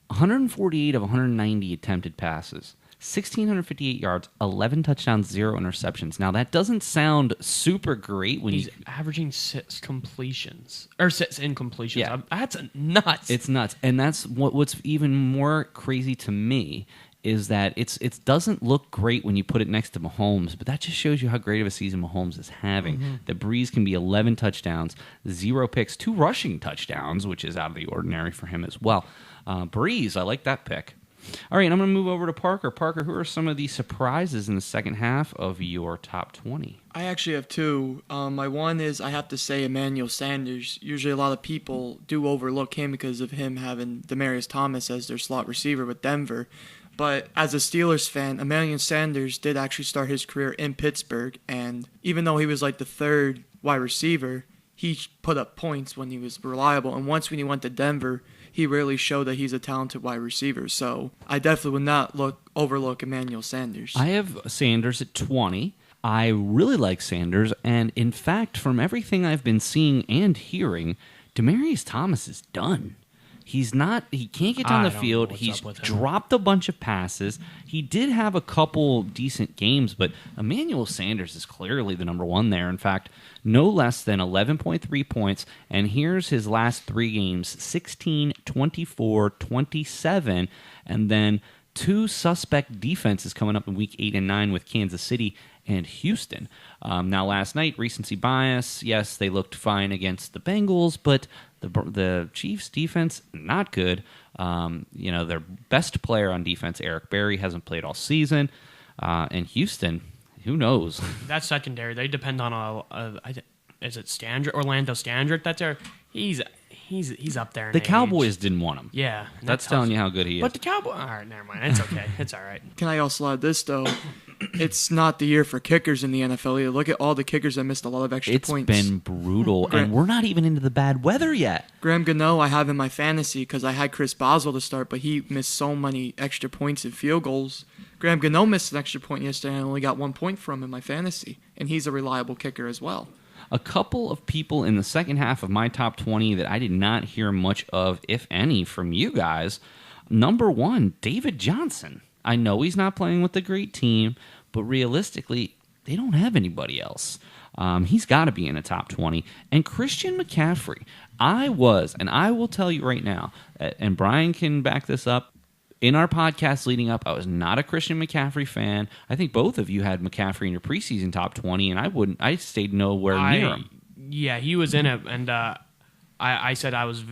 148 of 190 attempted passes. 1,658 yards, 11 touchdowns, 0 interceptions. Now, that doesn't sound super great when he's averaging 6 completions. Or 6 incompletions. Yeah. That's nuts. It's nuts. And that's what's even more crazy to me is that it doesn't look great when you put it next to Mahomes, but that just shows you how great of a season Mahomes is having. Mm-hmm. The Breeze can be 11 touchdowns, 0 picks, 2 rushing touchdowns, which is out of the ordinary for him as well. Breeze, I like that pick. All right, I'm going to move over to Parker. Parker, who are some of the surprises in the second half of your top 20? I actually have 2. My one is, I have to say, Emmanuel Sanders. Usually a lot of people do overlook him because of him having Demaryius Thomas as their slot receiver with Denver. But as a Steelers fan, Emmanuel Sanders did actually start his career in Pittsburgh. And even though he was like the 3rd wide receiver, he put up points when he was reliable. And once when he went to Denver, he really showed that he's a talented wide receiver. So I definitely would not overlook Emmanuel Sanders. I have Sanders at 20. I really like Sanders. And in fact, from everything I've been seeing and hearing, Demaryius Thomas is done. He can't get down the field. He's dropped a bunch of passes. He did have a couple decent games, but Emmanuel Sanders is clearly the number one there. In fact, no less than 11.3 points. And here's his last 3 games, 16, 24, 27. And then 2 suspect defenses coming up in week 8 and 9 with Kansas City and Houston. Now, last night, recency bias, yes, they looked fine against the Bengals, but the Chiefs' defense, not good. Their best player on defense, Eric Berry, hasn't played all season. And Houston, who knows? That's secondary. They depend on is it Orlando Standrick? That's there. He's up there. The Cowboys didn't want him. Yeah, that's telling you how good he is. But the Cowboys, all right, never mind. It's okay. It's all right. Can I also add this though? It's not the year for kickers in the NFL either. Look at all the kickers that missed a lot of extra points. It's been brutal, and we're not even into the bad weather yet. Graham Gano, I have in my fantasy because I had Chris Boswell to start, but he missed so many extra points and field goals. Graham Gano missed an extra point yesterday, and I only got 1 point from him in my fantasy, and he's a reliable kicker as well. A couple of people in the second half of my top 20 that I did not hear much of, if any, from you guys. Number 1, David Johnson. I know he's not playing with a great team, but realistically, they don't have anybody else. He's got to be in the top 20. And Christian McCaffrey, and I will tell you right now, and Brian can back this up, in our podcast leading up, I was not a Christian McCaffrey fan. I think both of you had McCaffrey in your preseason top 20, and I stayed nowhere near him. Yeah, he was in it, and I said I was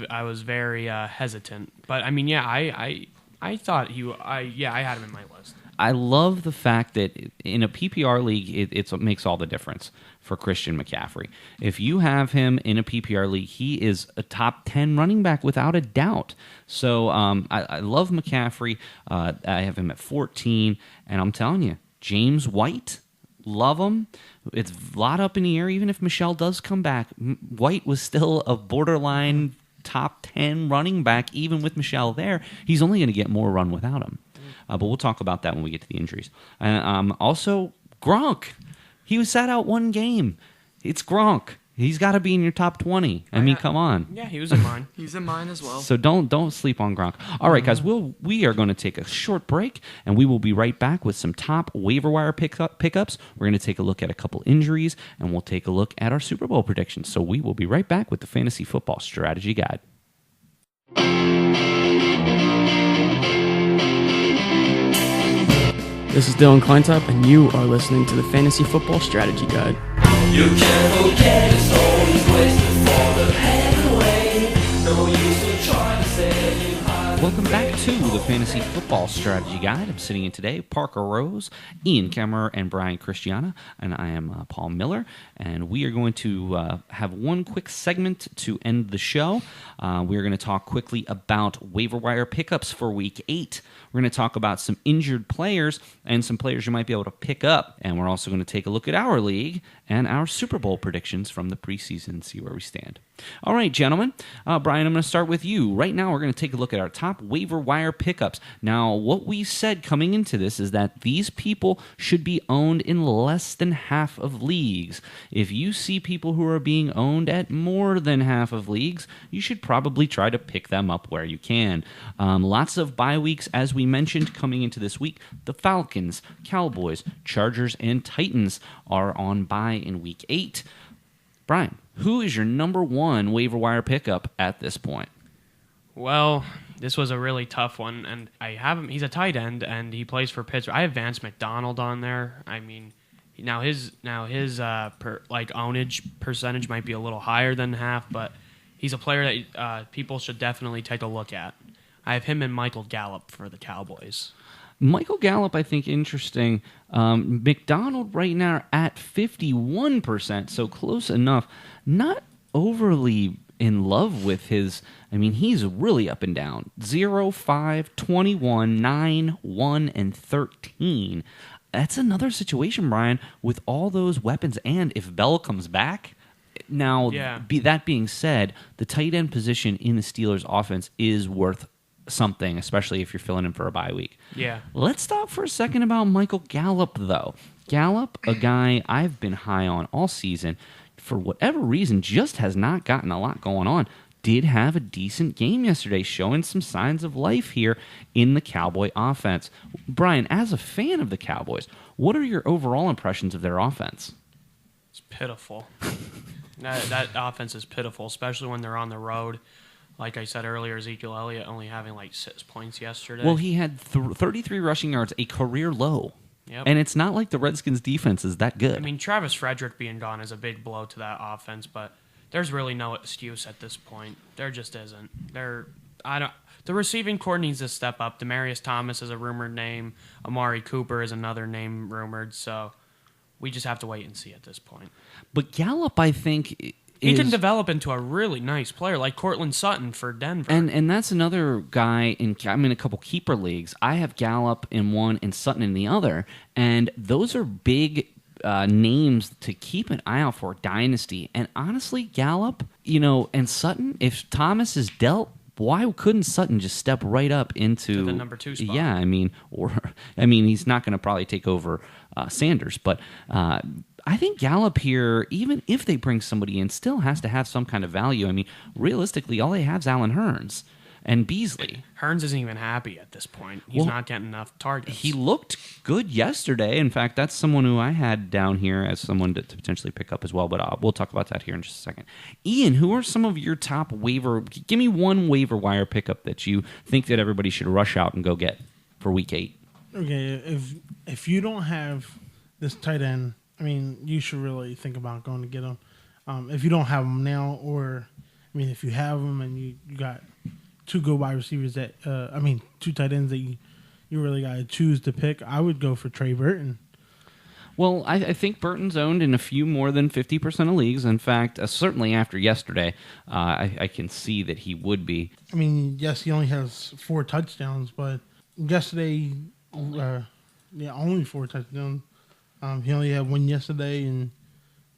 very hesitant. But I mean, yeah, I thought I had him in my list. I love the fact that in a PPR league, it's what makes all the difference for Christian McCaffrey. If you have him in a PPR league, he is a top 10 running back without a doubt. So I love McCaffrey. I have him at 14, and I'm telling you, James White, love him. It's a lot up in the air. Even if Michelle does come back, White was still a borderline top 10 running back, even with Michelle there. He's only going to get more run without him. But we'll talk about that when we get to the injuries. Also, Gronk. He was sat out one game. It's Gronk. He's got to be in your top 20. I mean, come on. Yeah, he was in mine. He's in mine as well. So don't sleep on Gronk. All right, guys, we are going to take a short break, and we will be right back with some top waiver wire pickups. We're going to take a look at a couple injuries, and we'll take a look at our Super Bowl predictions. So we will be right back with the Fantasy Football Strategy Guide. This is Dylan Kleintop, and you are listening to the Fantasy Football Strategy Guide. You can't forget it's always wasted for the headway. No use in trying to say you hide. Welcome back to the Fantasy Football Strategy Guide. I'm sitting in today, Parker Rose, Ian Kemmerer, and Brian Christiana, and I am Paul Miller, and we are going to have one quick segment to end the show. We are going to talk quickly about waiver wire pickups for Week 8. We're going to talk about some injured players and some players you might be able to pick up, and we're also going to take a look at our league and our Super Bowl predictions from the preseason and see where we stand. All right, gentlemen. Brian, I'm going to start with you. Right now, we're going to take a look at our top waiver wire pickups. Now, what we said coming into this is that these people should be owned in less than half of leagues. If you see people who are being owned at more than half of leagues, you should probably try to pick them up where you can. Lots of bye weeks, as we mentioned, coming into this week. The Falcons, Cowboys, Chargers, and Titans are on bye in Week 8. Brian, who is your number one waiver wire pickup at this point? Well, this was a really tough one, and I have him. He's a tight end, and he plays for Pittsburgh. I have Vance McDonald on there. I mean, now his ownage percentage might be a little higher than half, but he's a player that people should definitely take a look at. I have him and Michael Gallup for the Cowboys. Michael Gallup, I think, interesting. McDonald right now at 51%, so close enough. Not overly in love with his... I mean, he's really up and down. 0, 5, 21, 9, 1, and 13. That's another situation, Brian, with all those weapons. And if Bell comes back... Now, that being said, the tight end position in the Steelers' offense is worth something, especially if you're filling in for a bye week. Yeah. Let's talk for a second about Michael Gallup, though. Gallup, a guy I've been high on all season, for whatever reason, just has not gotten a lot going on. Did have a decent game yesterday, showing some signs of life here in the Cowboy offense. Brian, as a fan of the Cowboys, what are your overall impressions of their offense? It's pitiful. That offense is pitiful, especially when they're on the road. Like I said earlier, Ezekiel Elliott only having like 6 points yesterday. Well, he had 33 rushing yards, a career low. Yep. And it's not like the Redskins' defense is that good. I mean, Travis Frederick being gone is a big blow to that offense, but there's really no excuse at this point. There just isn't. The receiving core needs to step up. Demaryius Thomas is a rumored name. Amari Cooper is another name rumored. So we just have to wait and see at this point. But Gallup, I think... He can develop into a really nice player like Cortland Sutton for Denver. And that's another guy I'm in a couple keeper leagues. I have Gallup in one and Sutton in the other. And those are big names to keep an eye out for Dynasty. And honestly, Gallup, and Sutton, if Thomas is dealt, why couldn't Sutton just step right up into the number 2 spot? Yeah, he's not going to probably take over Sanders, but I think Gallup here, even if they bring somebody in, still has to have some kind of value. I mean, realistically, all they have is Allen Hurns. and Beasley. Hearns isn't even happy at this point. He's not getting enough targets. He looked good yesterday. In fact, that's someone who I had down here as someone to potentially pick up as well, but we'll talk about that here in just a second. Ian, who are some of your top give me one waiver wire pickup that you think that everybody should rush out and go get for week 8. Okay, if you don't have this tight end, I mean, you should really think about going to get him. If you don't have him now, or if you have him and you got 2 good wide receivers 2 tight ends that you really got to choose to pick, I would go for Trey Burton. Well, I think Burton's owned in a few more than 50% of leagues. In fact, certainly after yesterday, I can see that he would be. Yes, he only has 4 touchdowns, but yesterday, only 4 touchdowns. He only had 1 yesterday, and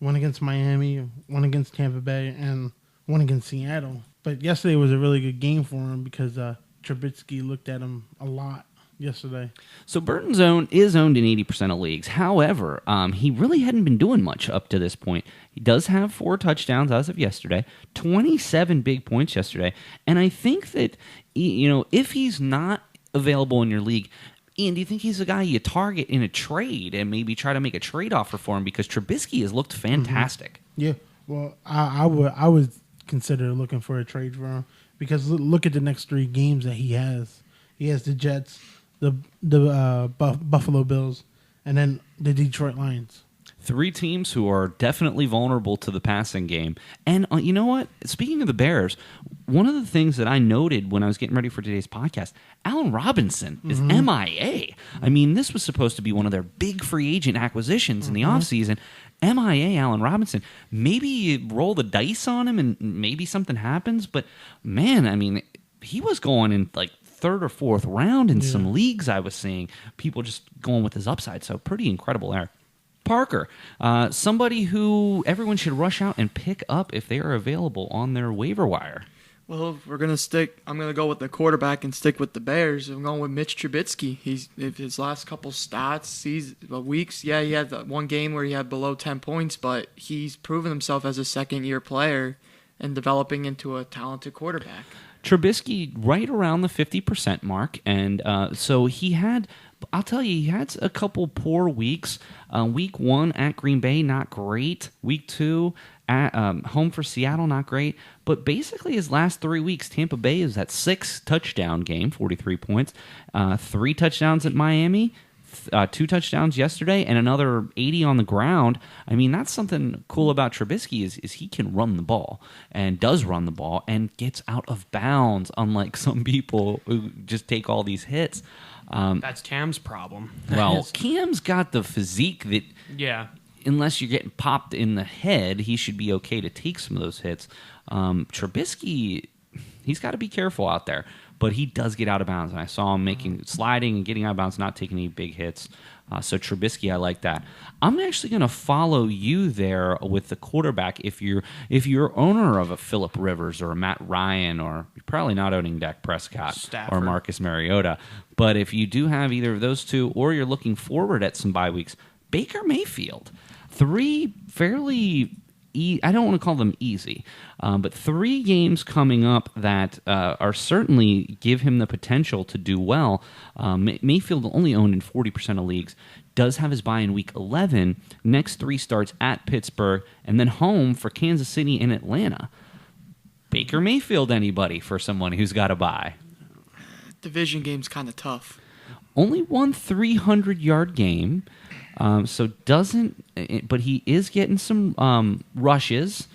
1 against Miami, 1 against Tampa Bay, and 1 against Seattle. But yesterday was a really good game for him because Trubisky looked at him a lot yesterday. So Burton's is owned in 80% of leagues. However, he really hadn't been doing much up to this point. He does have 4 touchdowns as of yesterday, 27 big points yesterday, and I think that if he's not available in your league, Ian, do you think he's a guy you target in a trade and maybe try to make a trade offer for him because Trubisky has looked fantastic? Yeah, well, I would consider looking for a trade for him because look at the next 3 games that he has. He has the Jets, the Buffalo Bills, and then the Detroit Lions. 3 teams who are definitely vulnerable to the passing game. And you know what? Speaking of the Bears, one of the things that I noted when I was getting ready for today's podcast, Allen Robinson is MIA. This was supposed to be one of their big free agent acquisitions in the offseason. MIA Allen Robinson. Maybe you roll the dice on him and maybe something happens, but man, he was going in like 3rd or 4th round in some leagues I was seeing. People just going with his upside, so pretty incredible there. Parker, somebody who everyone should rush out and pick up if they are available on their waiver wire. Well, if we're gonna I'm gonna go with the quarterback and stick with the Bears. I'm going with Mitch Trubisky. If his last couple weeks, he had that 1 game where he had below 10 points, but he's proven himself as a second-year player and developing into a talented quarterback. Trubisky right around the 50% mark, and so he had. I'll tell you, he had a couple poor weeks. Week 1 at Green Bay, not great. Week 2 at home for Seattle, not great. But basically his last 3 weeks, Tampa Bay is that 6-touchdown game, 43 points. 3 touchdowns at Miami, 2 touchdowns yesterday, and another 80 on the ground. That's something cool about Trubisky is he can run the ball and does run the ball and gets out of bounds, unlike some people who just take all these hits. That's Cam's problem. Well, Cam's got the physique that, unless you're getting popped in the head, he should be okay to take some of those hits. Trubisky, he's got to be careful out there, but he does get out of bounds. And I saw him sliding and getting out of bounds, not taking any big hits. So Trubisky, I like that. I'm actually going to follow you there with the quarterback. If you're owner of a Phillip Rivers or a Matt Ryan, or you're probably not owning Dak Prescott Stafford. or Marcus Mariota, but if you do have either of those 2, or you're looking forward at some bye weeks, Baker Mayfield, 3 fairly. I don't want to call them easy, but 3 games coming up that are certainly give him the potential to do well. Mayfield only owned in 40% of leagues, does have his bye in Week 11. Next 3 starts at Pittsburgh, and then home for Kansas City and Atlanta. Baker Mayfield, anybody for someone who's got a bye? Division game's kind of tough. Only one 300-yard game. But he is getting some rushes.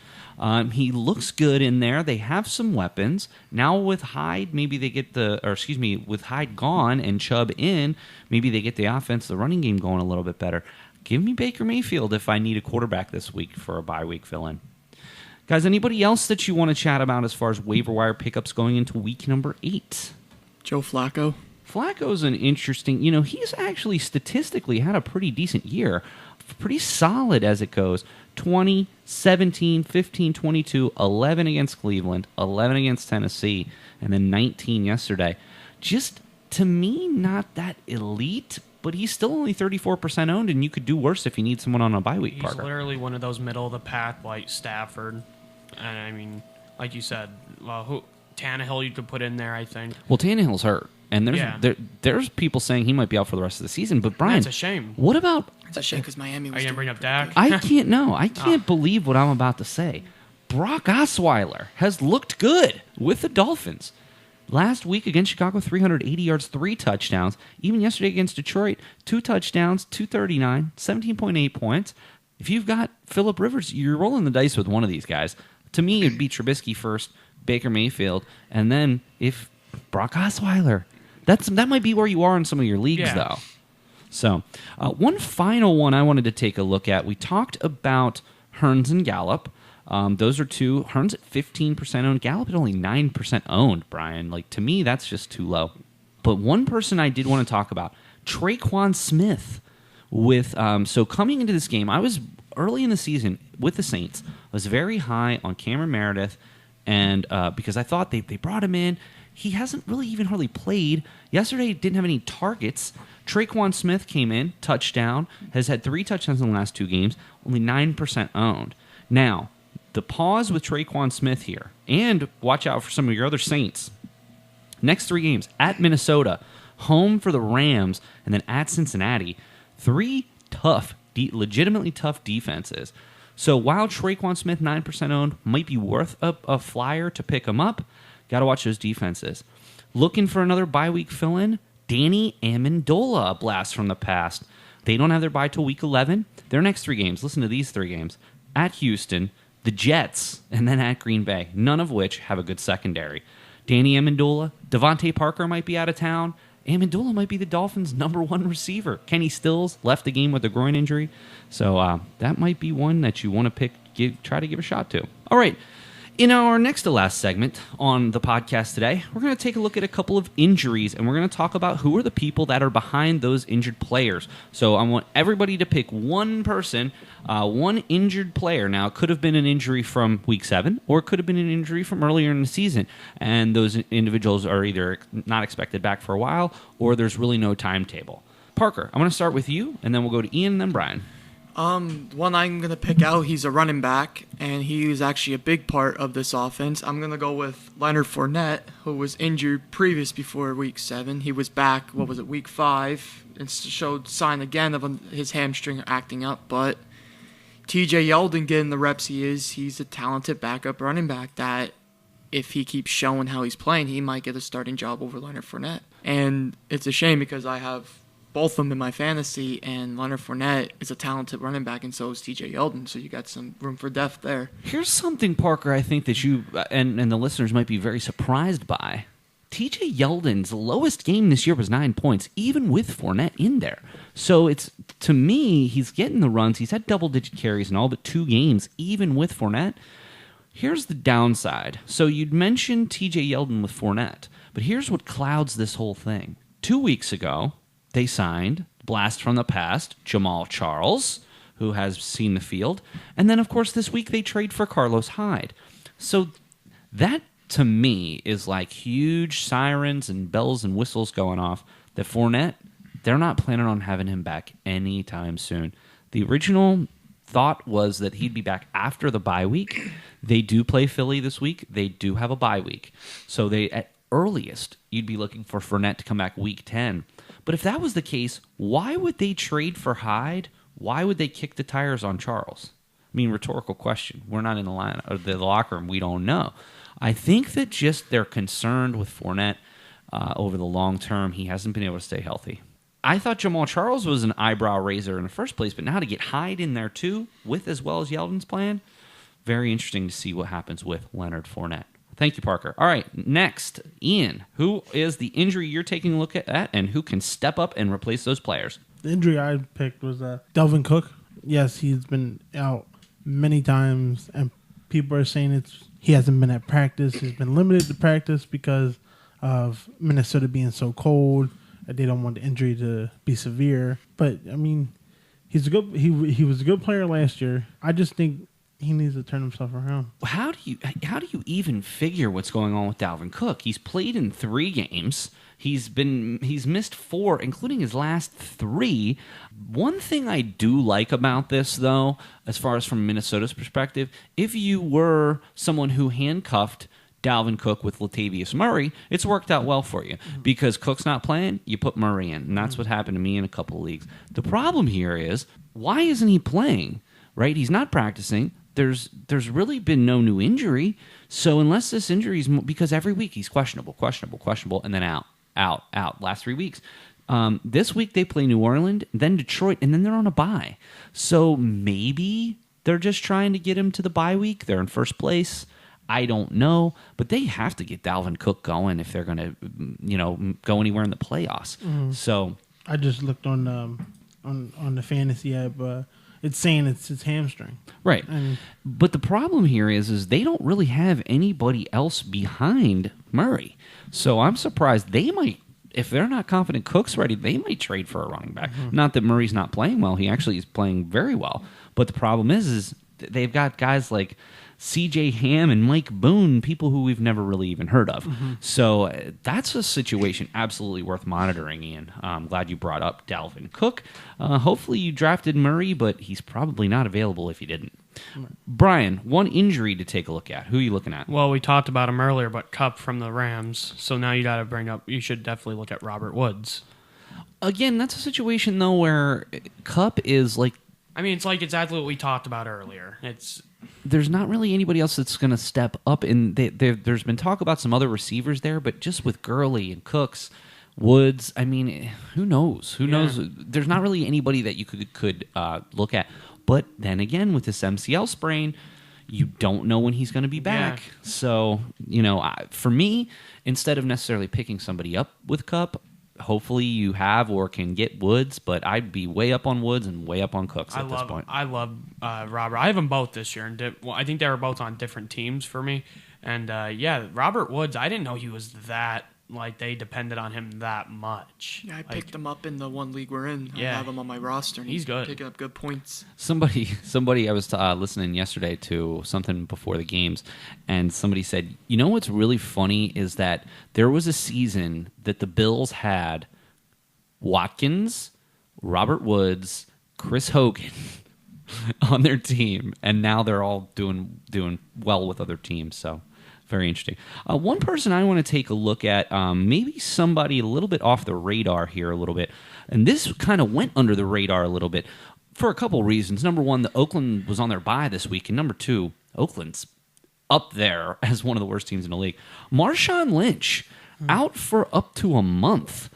He looks good in there. They have some weapons. Now with Hyde, with Hyde gone and Chubb in, maybe they get the offense, the running game going a little bit better. Give me Baker Mayfield if I need a quarterback this week for a bye week fill-in. Guys, anybody else that you want to chat about as far as waiver wire pickups going into week number 8? Joe Flacco. Flacco's an interesting, he's actually statistically had a pretty decent year. Pretty solid as it goes. 20, 17, 15, 22, 11 against Cleveland, 11 against Tennessee, and then 19 yesterday. Just, to me, not that elite, but he's still only 34% owned, and you could do worse if you need someone on a bye week, He's Parker. literally one of those middle of the pack like Stafford. And like you said, Tannehill you could put in there, I think. Well, Tannehill's hurt, and there's people saying he might be out for the rest of the season. But Brian, That's a shame. what about? It's a shame because Miami Are was you going to bring up Dak? I can't believe what I'm about to say. Brock Osweiler has looked good with the Dolphins. Last week against Chicago, 380 yards, 3 touchdowns. Even yesterday against Detroit, 2 touchdowns, 239, 17.8 points. If you've got Phillip Rivers, you're rolling the dice with one of these guys. To me, it'd be Trubisky first, Baker Mayfield, and then if Brock Osweiler. That might be where you are in some of your leagues, though. So, one final one I wanted to take a look at. We talked about Hearns and Gallup. Those are two. Hearns at 15% owned. Gallup at only 9% owned, Brian. Like, to me, that's just too low. But one person I did want to talk about, Traquan Smith. So coming into this game, I was early in the season with the Saints. I was very high on Cameron Meredith, and because I thought they brought him in. He hasn't really even hardly played. Yesterday, he didn't have any targets. Traquan Smith came in, touchdown, has had 3 touchdowns in the last 2 games, only 9% owned. Now, the pause with Traquan Smith here, and watch out for some of your other Saints. Next 3 games, at Minnesota, home for the Rams, and then at Cincinnati. 3 tough, legitimately tough defenses. So while Traquan Smith, 9% owned, might be worth a flyer to pick him up, got to watch those defenses. Looking for another bye week fill-in, Danny Amendola, a blast from the past. They don't have their bye till week 11. Their next 3 games, listen to these 3 games. At Houston, the Jets, and then at Green Bay, none of which have a good secondary. Danny Amendola, Devontae Parker might be out of town. Amendola might be the Dolphins' #1 receiver. Kenny Stills left the game with a groin injury. So that might be one that you want to pick, try to give a shot to. All right. In our next to last segment on the podcast today, we're going to take a look at a couple of injuries, and we're going to talk about who are the people that are behind those injured players. So I want everybody to pick one person, one injured player. Now, it could have been an injury from Week 7, or it could have been an injury from earlier in the season, and those individuals are either not expected back for a while, or there's really no timetable. Parker, I'm going to start with you, and then we'll go to Ian and then Brian. One I'm going to pick out, he's a running back, and he was actually a big part of this offense. I'm going to go with Leonard Fournette, who was injured before Week 7. He was back, Week 5, and showed sign again of his hamstring acting up. But TJ Yeldon getting the reps he's a talented backup running back that if he keeps showing how he's playing, he might get a starting job over Leonard Fournette. And it's a shame because I have both of them in my fantasy, and Leonard Fournette is a talented running back, and so is TJ Yeldon, so you got some room for depth there. Here's something, Parker, I think that you and the listeners might be very surprised by. TJ Yeldon's lowest game this year was 9 points, even with Fournette in there. So it's, to me, he's getting the runs. He's had double-digit carries in all but 2 games, even with Fournette. Here's the downside. So you'd mentioned TJ Yeldon with Fournette, but here's what clouds this whole thing. 2 weeks ago, they signed, blast from the past, Jamal Charles, who has seen the field. And then, of course, this week they trade for Carlos Hyde. So that, to me, is like huge sirens and bells and whistles going off that Fournette, they're not planning on having him back anytime soon. The original thought was that he'd be back after the bye week. They do play Philly this week. They do have a bye week. So they, at earliest, you'd be looking for Fournette to come back week 10. But if that was the case, why would they trade for Hyde? Why would they kick the tires on Charles? I mean, rhetorical question. We're not in the line or the locker room. We don't know. I think that just they're concerned with Fournette over the long term. He hasn't been able to stay healthy. I thought Jamal Charles was an eyebrow raiser in the first place, but now to get Hyde in there too, with as well as Yeldon's plan, very interesting to see what happens with Leonard Fournette. Thank you, Parker. All right, next, Ian. Who is the injury you're taking a look at, and who can step up and replace those players? The injury I picked was Delvin Cook. Yes, he's been out many times, and people are saying he hasn't been at practice. He's been limited to practice because of Minnesota being so cold. They don't want the injury to be severe. But, I mean, he was a good player last year. I just think he needs to turn himself around. How do you even figure what's going on with Dalvin Cook? He's played in 3 games. He's missed 4, including his last 3. One thing I do like about this, though, as far as from Minnesota's perspective, if you were someone who handcuffed Dalvin Cook with Latavius Murray, it's worked out well for you. Because Cook's not playing, you put Murray in. And that's what happened to me in a couple of leagues. The problem here is, why isn't he playing? Right? He's not practicing. There's really been no new injury. So unless this injury is... Because every week he's questionable, and then out. Last 3 weeks. This week they play New Orleans, then Detroit, and then they're on a bye. So maybe they're just trying to get him to the bye week. They're in first place. I don't know, but they have to get Dalvin Cook going if they're going to, go anywhere in the playoffs. So I just looked on the fantasy app. It's saying it's his hamstring. Right. And but the problem here is they don't really have anybody else behind Murray. So I'm surprised they might, if they're not confident Cook's ready, they might trade for a running back. Not that Murray's not playing well. He actually is playing very well. But the problem is they've got guys like C.J. Ham and Mike Boone, people who we've never really even heard of. So that's a situation absolutely worth monitoring, Ian. I'm glad you brought up Dalvin Cook. Hopefully you drafted Murray, but he's probably not available if you didn't. Brian, one injury to take a look at. Who are you looking at? Well, we talked about him earlier, but Kupp from the Rams. So now you got to bring up, you should definitely look at Robert Woods. Again, that's a situation, though, where Kupp is like... I mean, it's like exactly what we talked about earlier. There's not really anybody else that's going to step up. And there's been talk about some other receivers there, but just with Gurley and Cooks, Woods, I mean, who knows? Who knows? There's not really anybody that you could look at. But then again, with this MCL sprain, you don't know when he's going to be back. Yeah. So, for me, instead of necessarily picking somebody up with Kupp, hopefully you have or can get Woods, but I'd be way up on Woods and way up on Cooks at this point. I love Robert. I have them both this year, and I think they were both on different teams for me. And Robert Woods, I didn't know he was that, like, they depended on him that much. Yeah, I picked him up in the one league we're in. Yeah. I have him on my roster, and he's good. Picking up good points. Somebody I was listening yesterday to something before the games, and somebody said, what's really funny is that there was a season that the Bills had Watkins, Robert Woods, Chris Hogan on their team, and now they're all doing well with other teams, so... Very interesting. One person I want to take a look at, maybe somebody a little bit off the radar here a little bit, and this kind of went under the radar a little bit for a couple reasons. Number one, the Oakland was on their bye this week, and number two, Oakland's up there as one of the worst teams in the league. Marshawn Lynch, out for up to a month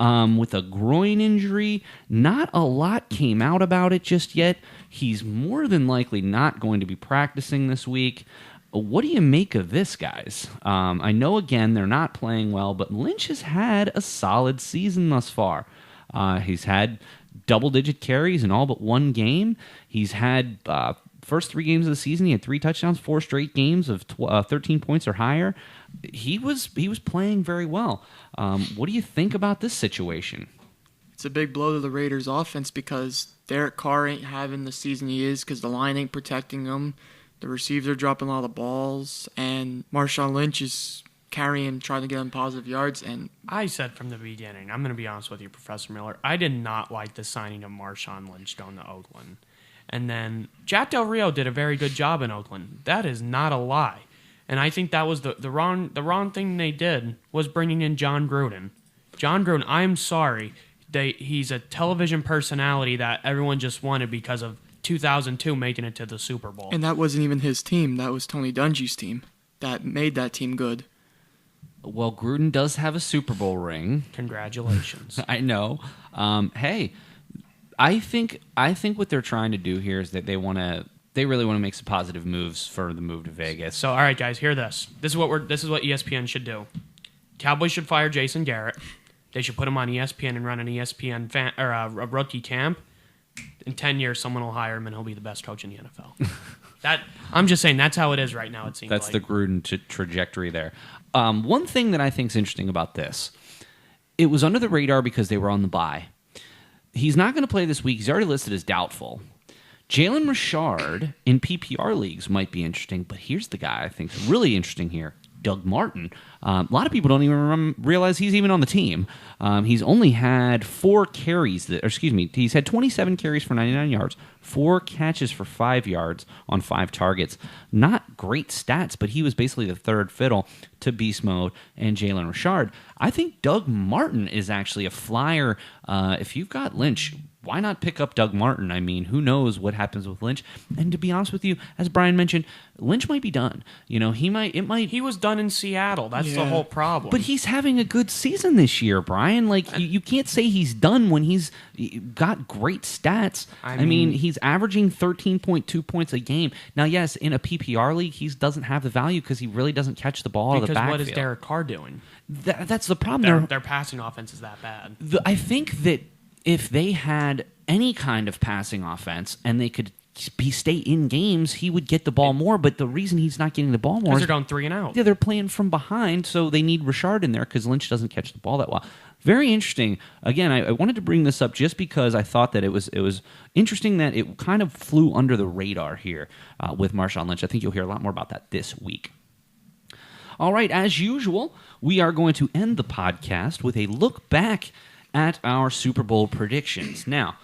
with a groin injury. Not a lot came out about it just yet. He's more than likely not going to be practicing this week. What do you make of this, guys? I know, again, they're not playing well, but Lynch has had a solid season thus far. He's had double-digit carries in all but one game. He's had first 3 games of the season, he had 3 touchdowns, 4 straight games of 13 points or higher. He was playing very well. What do you think about this situation? It's a big blow to the Raiders' offense because Derek Carr ain't having the season he is because the line ain't protecting him. The receivers are dropping a lot of balls, and Marshawn Lynch is trying to get him positive yards. And I said from the beginning, I'm going to be honest with you, Professor Miller, I did not like the signing of Marshawn Lynch going to Oakland. And then Jack Del Rio did a very good job in Oakland. That is not a lie. And I think that was the wrong thing they did was bringing in John Gruden. John Gruden, I'm sorry, he's a television personality that everyone just wanted because of 2002 making it to the Super Bowl. And that wasn't even his team. That was Tony Dungy's team that made that team good. Well, Gruden does have a Super Bowl ring. Congratulations. I know. Hey, I think what they're trying to do here is that they really want to make some positive moves for the move to Vegas. So, all right, guys, hear this. This is what ESPN should do. Cowboys should fire Jason Garrett. They should put him on ESPN and run an ESPN a rookie camp. In 10 years, someone will hire him, and he'll be the best coach in the NFL. I'm just saying that's how it is right now, it seems That's like. the Gruden trajectory there. One thing that I think is interesting about this, it was under the radar because they were on the bye. He's not going to play this week. He's already listed as doubtful. Jalen Richard in PPR leagues might be interesting, but here's the guy I think is really interesting here. Doug Martin. A lot of people don't even realize he's even on the team. He's only had 4 carries. He's had 27 carries for 99 yards, 4 catches for 5 yards on 5 targets. Not great stats, but he was basically the third fiddle to Beast Mode and Jalen Richard. I think Doug Martin is actually a flyer. If you've got Lynch, why not pick up Doug Martin? I mean, who knows what happens with Lynch? And to be honest with you, as Brian mentioned, Lynch might be done. You know, he was done in Seattle. That's the whole problem. But he's having a good season this year, Brian. Like, you can't say he's done when he's got great stats. I mean, he's averaging 13.2 points a game. Now, yes, in a PPR league, he doesn't have the value because he really doesn't catch the ball out of the backfield. Because what is Derek Carr doing? That's the problem. Their passing offense is that bad. I think that if they had any kind of passing offense and they could stay in games, he would get the ball more. But the reason he's not getting the ball more is they're going 3 and out. Yeah, they're playing from behind, so they need Richard in there because Lynch doesn't catch the ball that well. Very interesting. Again, I wanted to bring this up just because I thought that it was interesting that it kind of flew under the radar here with Marshawn Lynch. I think you'll hear a lot more about that this week. All right, as usual, we are going to end the podcast with a look back at our Super Bowl predictions. Now,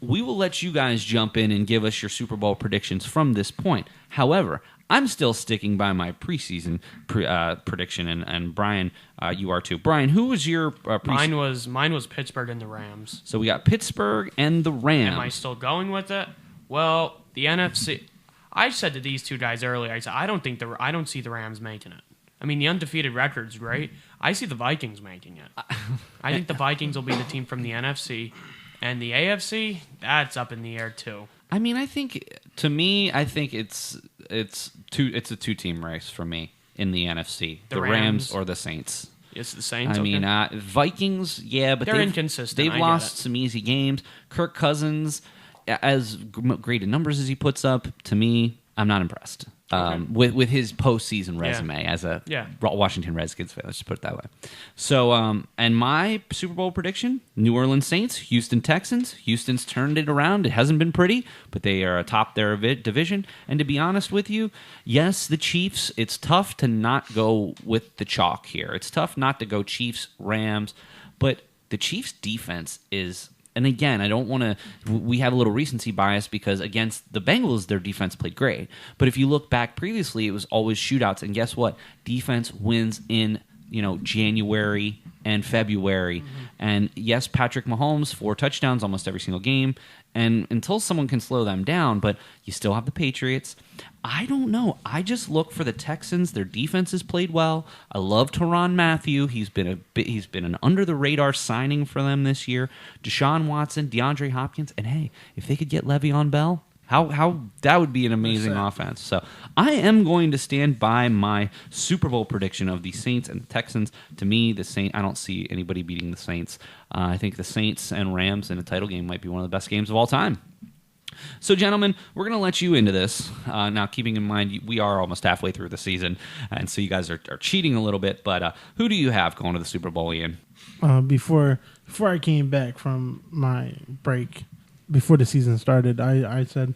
we will let you guys jump in and give us your Super Bowl predictions from this point. However, I'm still sticking by my preseason prediction, and Brian, you are too. Brian, who was your preseason? Mine was Pittsburgh and the Rams. So we got Pittsburgh and the Rams. Am I still going with it? Well, the NFC. I said to these two guys earlier, I said I don't see the Rams making it. I mean, the undefeated record's great. I see the Vikings making it. I think the Vikings will be the team from the NFC, and the AFC, that's up in the air too. I mean, I think it's a 2-team race for me in the NFC. The Rams or the Saints. It's the Saints. I mean, Vikings, yeah, but they're inconsistent. They've lost some easy games. Kirk Cousins, as great numbers as he puts up, to me, I'm not impressed. With his postseason resume as a Washington Redskins fan. Let's just put it that way. So, and my Super Bowl prediction, New Orleans Saints, Houston Texans. Houston's turned it around. It hasn't been pretty, but they are atop their division. And to be honest with you, yes, the Chiefs, it's tough to not go with the chalk here. It's tough not to go Chiefs, Rams, but the Chiefs' defense is... And again, I don't want to... We have a little recency bias because against the Bengals, their defense played great. But if you look back previously, it was always shootouts. And guess what? Defense wins in January and February. Mm-hmm. And yes, Patrick Mahomes, 4 touchdowns almost every single game. And until someone can slow them down, but you still have the Patriots. I don't know. I just look for the Texans. Their defense has played well. I love Tyrann Mathieu. He's been an under the radar signing for them this year. Deshaun Watson, DeAndre Hopkins, and hey, if they could get Le'Veon Bell, how that would be an amazing offense. So I am going to stand by my Super Bowl prediction of the Saints and the Texans. To me, I don't see anybody beating the Saints. I think the Saints and Rams in a title game might be one of the best games of all time. So, gentlemen, we're going to let you into this. Now, keeping in mind, we are almost halfway through the season, and so you guys are cheating a little bit. But who do you have going to the Super Bowl, Ian? Before I came back from my break, before the season started, I said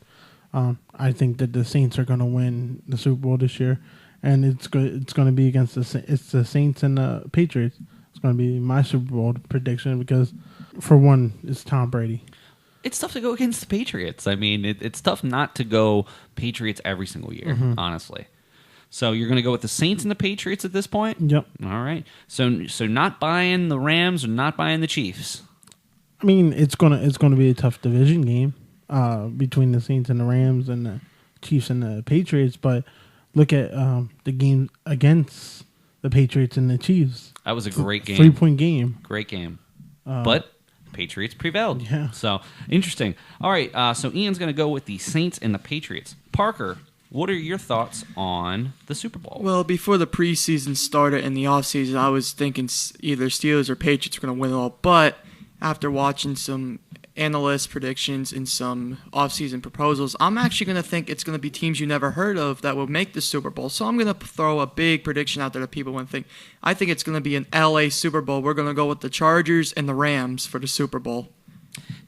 I think that the Saints are going to win the Super Bowl this year, and it's going to be against the Saints and the Patriots. It's going to be my Super Bowl prediction because, for one, it's Tom Brady. It's tough to go against the Patriots. I mean, it's tough not to go Patriots every single year, honestly. So you're going to go with the Saints and the Patriots at this point? Yep. All right. So not buying the Rams or not buying the Chiefs? I mean, it's gonna be a tough division game between the Saints and the Rams and the Chiefs and the Patriots. But look at the game against the Patriots and the Chiefs. That was a great game. 3-point game. Great game. But the Patriots prevailed. Yeah. So interesting. All right. So Ian's going to go with the Saints and the Patriots. Parker, what are your thoughts on the Super Bowl? Well, before the preseason started and the offseason, I was thinking either Steelers or Patriots were going to win it all. But after watching some analyst predictions and some offseason proposals, I'm actually going to think it's going to be teams you never heard of that will make the Super Bowl. So I'm going to throw a big prediction out there that people wouldn't think. I think it's going to be an LA Super Bowl. We're going to go with the Chargers and the Rams for the Super Bowl.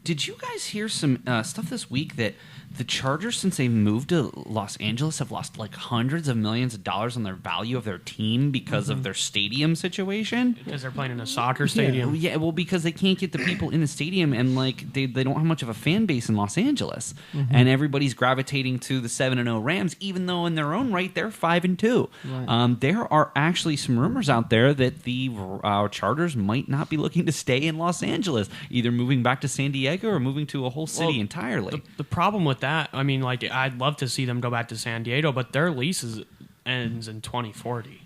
Did you guys hear some stuff this week that the Chargers, since they moved to Los Angeles, have lost like hundreds of millions of dollars on their value of their team because of their stadium situation? Because they're playing in a soccer stadium. Yeah, well, because they can't get the people in the stadium, and like they don't have much of a fan base in Los Angeles, and everybody's gravitating to the 7-0 Rams, even though in their own right they're 5-2. Right. There are actually some rumors out there that the Chargers might not be looking to stay in Los Angeles, either moving back to San Diego or moving to a whole city entirely. The problem with that, I mean, like, I'd love to see them go back to San Diego, but their lease ends in 2040.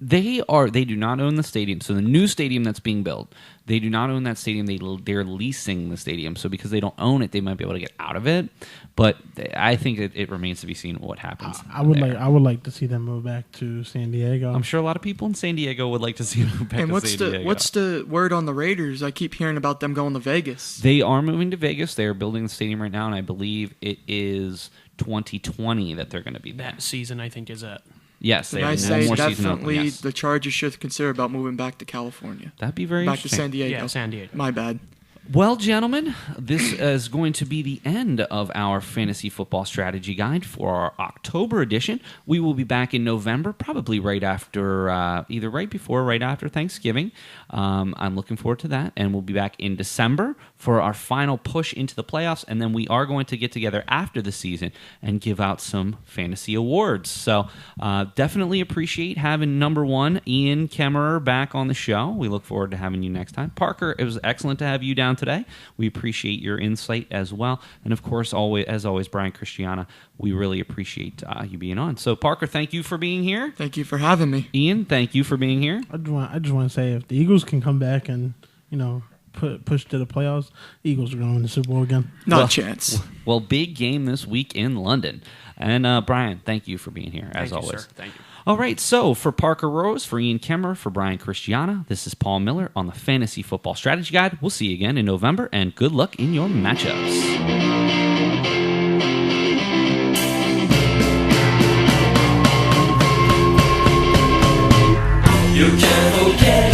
They do not own the stadium. So the new stadium that's being built, they do not own that stadium. They're leasing the stadium. So because they don't own it, they might be able to get out of it. But I think it remains to be seen what happens. I would like to see them move back to San Diego. I'm sure a lot of people in San Diego would like to see them move back to San Diego. What's the word on the Raiders? I keep hearing about them going to Vegas. They are moving to Vegas. They are building the stadium right now, and I believe it is 2020 that they're going to be there. That season, I think, is it. Yes, they And I have one say more season open. definitely Yes. the Chargers should consider about moving back to California. That'd be very Back to interesting. San Diego. Yeah, San Diego. My bad. Well, gentlemen, this is going to be the end of our fantasy football strategy guide for our October edition. We will be back in November, probably right after, either right before or right after Thanksgiving. I'm looking forward to that. And we'll be back in December for our final push into the playoffs. And then we are going to get together after the season and give out some fantasy awards. So definitely appreciate having number one, Ian Kemmerer, back on the show. We look forward to having you next time. Parker, it was excellent to have you down today. We appreciate your insight as well. And of course, as always, Brian Christiana, we really appreciate you being on. So Parker, thank you for being here. Thank you for having me. Ian, thank you for being here. I just want to say, if the Eagles can come back and push to the playoffs, the Eagles are going to win the Super Bowl again. Not a chance. Well, big game this week in London. And Brian, thank you for being here, as Thank you, always. sir. Thank you. All right, so for Parker Rose, for Ian Kemmerer, for Brian Christiana, this is Paul Miller on the Fantasy Football Strategy Guide. We'll see you again in November, and good luck in your matchups. You can forget